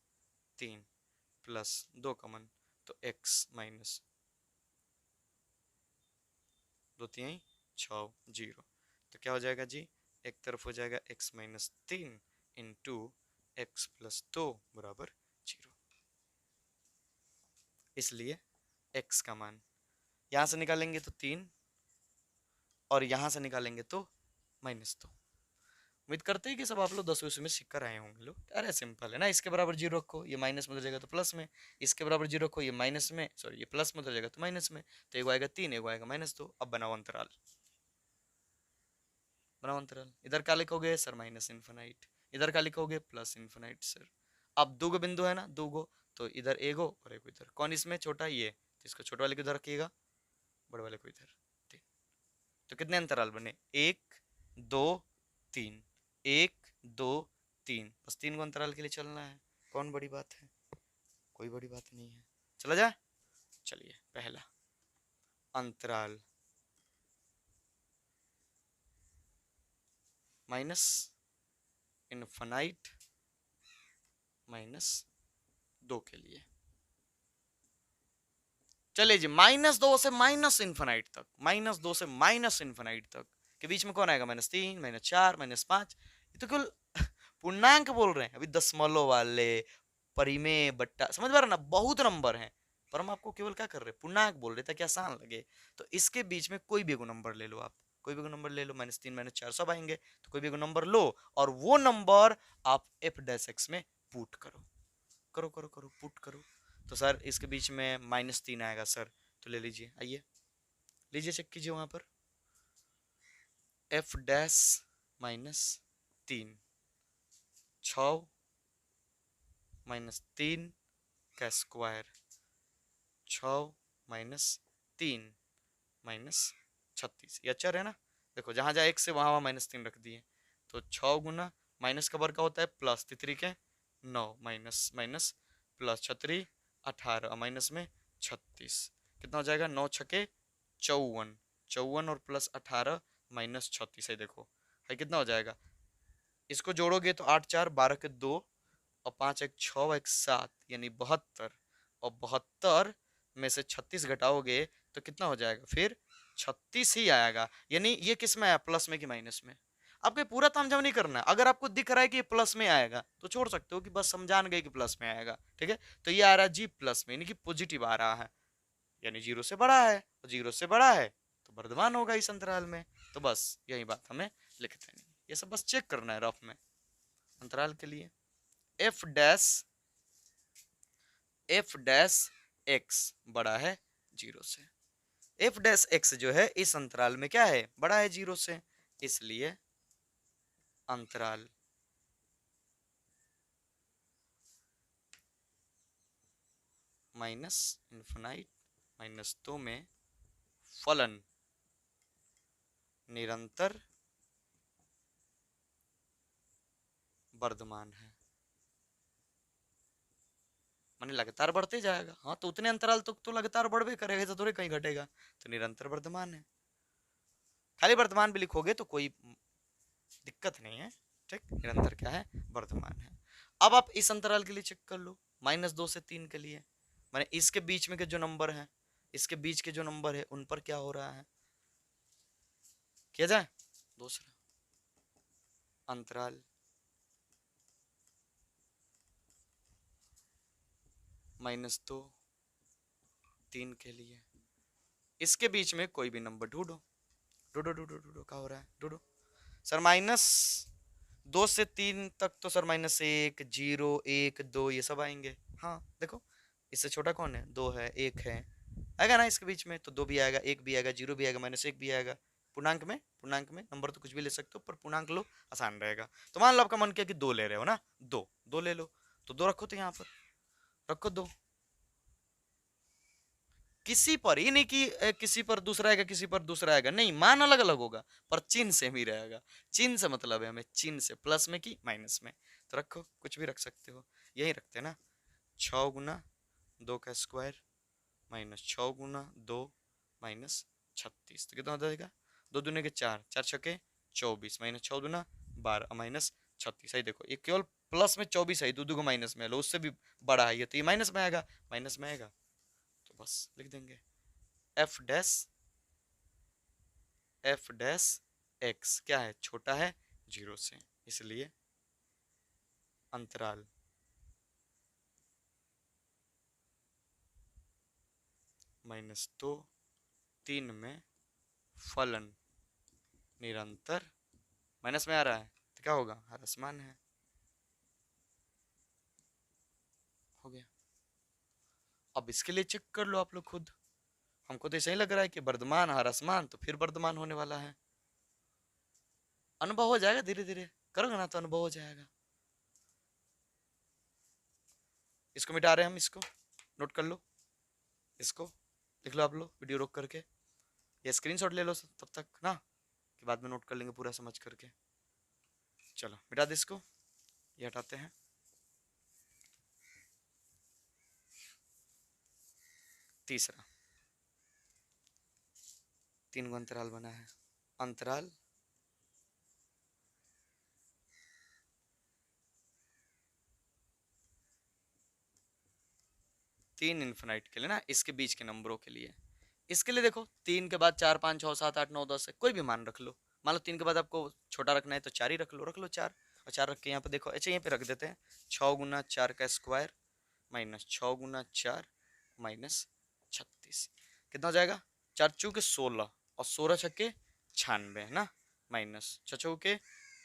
3 प्लस 2 कमन तो x माइनस 2 3 6 0, तो क्या हो जाएगा जी, एक तरफ हो जाएगा x minus 3 into x plus 2 बराबर 0। इसलिए x का मान यहां से निकालेंगे तो 3 और यहां से निकालेंगे तो -2। उम्मीद करते हैं कि सब आप लोग 10 में सीख कर आए होंगे लोग। अरे सिंपल है ना, इसके बराबर 0 रखो, ये माइनस में उधर जाएगा तो प्लस में, इसके बराबर 0 रखो, ये माइनस में सॉरी ये प्लस में उधर जाएगा तो माइनस में, तो एक आएगा 3 एक आएगा -2। अब बनाओ अंतराल, बनाओ अंतराल। इधर क्या लिखोगे सर, माइनस इन्फिनाइट, इधर क्या लिखोगे प्लस इन्फिनाइट सर। अब दो गो बिंदु है ना, दो गो, तो इधर एगो और एक इधर, कौन इसमें छोटा, ये, तो इसको छोटे वाले को इधर रखिएगा, बड़े वाले को इधर। तो कितने अंतराल बने, 1 2 3, 1 2 3, बस 3 को अंतराल के लिए चलना है। कौन बड़ी बात है, कोई बड़ी बात नहीं है, चला जाए। चलिए पहला अंतराल माइनस इनफाइनाइट -2 के लिए। चलिए जी, -2 से -इनफाइनाइट तक, -2 से -इनफाइनाइट तक के बीच में कौन आएगा? -3, -4, -5। ये तो केवल पूर्णांक बोल रहे हैं, अभी दशमलव वाले, परिमेय, बट्टा, समझ पा रहे ना, बहुत नंबर हैं, पर हम आपको केवल क्या कर रहे हैं, पूर्णांक बोल रहे ताकि आसान लगे। तो इसके बीच में कोई भी एगो नंबर ले लो आप, कोई भी एगो नंबर ले लो, -3, -4 सब आएंगे, तो कोई भी एगो नंबर लो और वो नंबर आप f' में पुट करो, करो करो करो पुट करो। तो सर इसके बीच में -3 आएगा सर, तो ले लीजिए, आइए लीजिए, चेक कीजिए वहां पर f' -3, 6 -3 का स्क्वायर, 6 -3 -36, ये अच्छा है ना। देखो जहां जहां एक से वहां वहां -3 रख दिए, तो 6 गुना माइनस का वर्ग का होता है प्लस, तितरी के 9 माइनस माइनस प्लस 36 18 माइनस में 36, कितना हो जाएगा? 9 छके 54, 54 और प्लस 18 -36 है, देखो है कितना हो जाएगा? इसको जोड़ोगे तो 8 4 12 के 2 और 5 1 6 और 1 7 यानी 72, और 72 में से 36 घटाओगे तो कितना हो जाएगा? फिर 36 ही आएगा। यानी ये किस में आया, प्लस में कि माइनस में? आपको पूरा तामझाम नहीं करना है, अगर आपको दिख रहा है कि ये प्लस में आएगा तो छोड़ सकते हो कि बस हम जान गए कि प्लस में आएगा, ठीक है। तो ये आ रहा है जी प्लस में, यानी कि पॉजिटिव आ रहा है, यानी 0 से बड़ा है, और 0 से बड़ा है तो वर्धमान होगा इस अंतराल में। तो बस यही बात हमें लिखते हैं, ये सब बस चेक करना है रफ में अंतराल के लिए। f डैश x बड़ा है 0 से, f डैश x जो है इस अंतराल में क्या है? बड़ा है 0 से, इसलिए अंतराल -इनफाइनाइट -2 में फलन निरंतर वर्धमान है, माने लगातार बढ़ते जाएगा। हाँ तो उतने अंतराल तो लगातार बढ़वे करेगा, तो थोड़े कहीं घटेगा, तो निरंतर वर्धमान है। खाली वर्तमान भी लिखोगे तो कोई दिक्कत नहीं है, ठीक, निरंतर क्या है? वर्धमान है। अब आप इस अंतराल के लिए चेक कर लो, -2 से 3 के लिए, माने इसके बीच में के जो नंबर है, इसके बीच के जो नंबर है उन पर क्या हो रहा है, किया जाए। दूसरा अंतराल -2 3 के लिए, इसके बीच में कोई भी नंबर ढूंढो, ढूंढो ढूंढो ढूंढो, क्या हो रहा है, ढूंढो सर। -2 से 3 तक तो सर -1 0 1 2 ये सब आएंगे। हाँ देखो इससे छोटा कौन है? 2 है, 1 है, आएगा ना इसके बीच में, तो 2 भी आएगा, 1 भी आएगा, 0 भी आएगा, -1 भी आएगा। पूर्णांक में नंबर तो कुछ भी ले सकते हो, पर पूर्णांक लो, आसान रहेगा। तो मान लो आपका मन किया कि 2 ले रहे हो ना, 2 ले लो, तो 2 रखो, तो यहाँ पर रखो 2, किसी पर ही नहीं कि किसी पर दूसरा आएगा, किसी पर दूसरा आएगा, नहीं, मान अलग अलग होगा पर चिन्ह सेम ही रहेगा। चिन्ह से मतलब है हमें, चिन्ह से, प्लस में कि माइनस में, तो रखो, कुछ भी रख सकते हो, यही रखते हैं ना। 6 गुना 2 का स्क्वायर -6 गुना 2 -36, तो कितना हो जाएगा? 2 दूनी के 4, 4 छके 24 -6 दूना 12 -36 है। देखो ये केवल प्लस में 24 है, 2 2 माइनस में लो, उससे भी बड़ा है ये, तो ये माइनस में आएगा, माइनस में आएगा, तो बस लिख देंगे f डैश x क्या है? छोटा है 0 से, इसलिए अंतराल -2 3 में फलन निरंतर, माइनस में आ रहा है तो क्या होगा? ह्रासमान है, हो गया। अब इसके लिए चेक कर लो आप लोग खुद, हमको तो ऐसा ही लग रहा है कि वर्धमान ह्रासमान, तो फिर वर्धमान होने वाला है, अनुभव हो जाएगा, धीरे धीरे करोगे ना तो अनुभव हो जाएगा। इसको मिटा रहे हैं हम, इसको नोट कर लो, इसको लिख लो आप लोग वीडियो रोक करके, या स्क्रीनशॉट ले लो तब तक ना, कि बाद में नोट कर लेंगे पूरा समझ करके। चलो मिटा दे इसको, ये हटाते हैं। तीसरा 3 गो अंतराल बना है, अंतराल 3 इन्फिनाइट के लिए ना, इसके बीच के नंबरों के लिए। इसके लिए देखो 3 के बाद 4 5 6 7 8 9 10 है, कोई भी मान रख लो। मान लो 3 के बाद आपको छोटा रखना है तो 4 ही रख लो 4। और 4 रख के यहाँ पे देखो, अच्छा यहीं पे रख देते हैं 6 गुना 4 का स्क्वायर माइनस 6 गुना 4 माइनस 36। कितना हो जाएगा? 4 चौके 16 और 16 छक्के 96 है ना, माइनस 6 चौके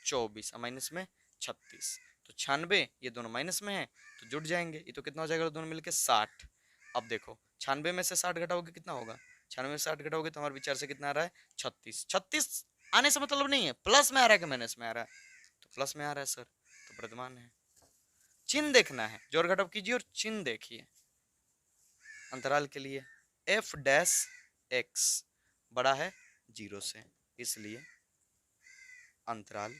24 और माइनस में 36। तो 96 ये दोनों माइनस में है तो जुड़ जाएंगे, ये तो कितना हो जाएगा दोनों मिलके 60। अब देखो 96 में से 60 घटाओगे कितना होगा? 96 में से 60 घटाओगे तो हमारे विचार से कितना आ रहा है? 36। 36 आने से मतलब नहीं है प्लस में आ रहा है कि माइनस में आ रहा है, तो प्लस में आ रहा है सर, तो वर्तमान है। चिन्ह देखना है, जोड़ घटाव कीजिए और चिन्ह देखिए। अंतराल के लिए एफ डैश एक्स बड़ा है 0 से, इसलिए अंतराल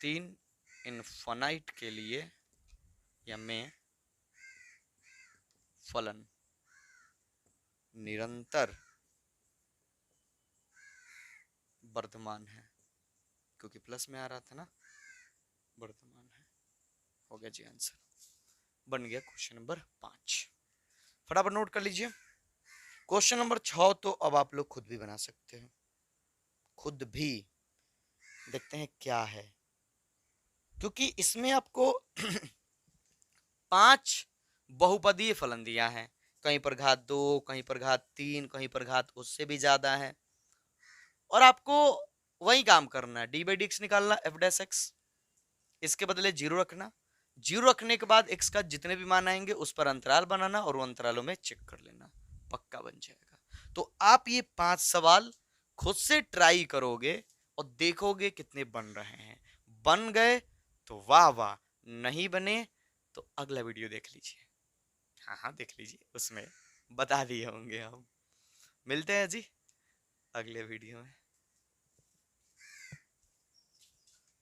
3 इनफाइनाइट के लिए या में फलन निरंतर वर्धमान है, क्योंकि प्लस में आ रहा था ना, वर्धमान है। हो गया जी आंसर, बन गया क्वेश्चन नंबर 5। फटाफट नोट कर लीजिए। क्वेश्चन नंबर 6 तो अब आप लोग खुद भी बना सकते हो, खुद भी। देखते हैं क्या है, क्योंकि इसमें आपको 5 बहुपदीय फलन दिया है, कहीं पर घात 2, कहीं पर घात 3, कहीं पर घात उससे भी ज्यादा है, और आपको वही काम करना है, डी बाई डी एक्स निकालना, एफ डैश एक्स, इसके बदले 0 रखना। 0 रखने के बाद x का जितने भी मान आएंगे उस पर अंतराल बनाना और वो अंतरालों में चेक कर लेना, पक्का बन जाएगा। तो आप ये 5 सवाल खुद से ट्राई करोगे और देखोगे कितने बन रहे हैं। बन गए तो वाह वाह, नहीं बने तो अगला वीडियो देख लीजिए। हाँ हाँ देख लीजिए, उसमें बता दिए होंगे हम। मिलते हैं जी अगले वीडियो में।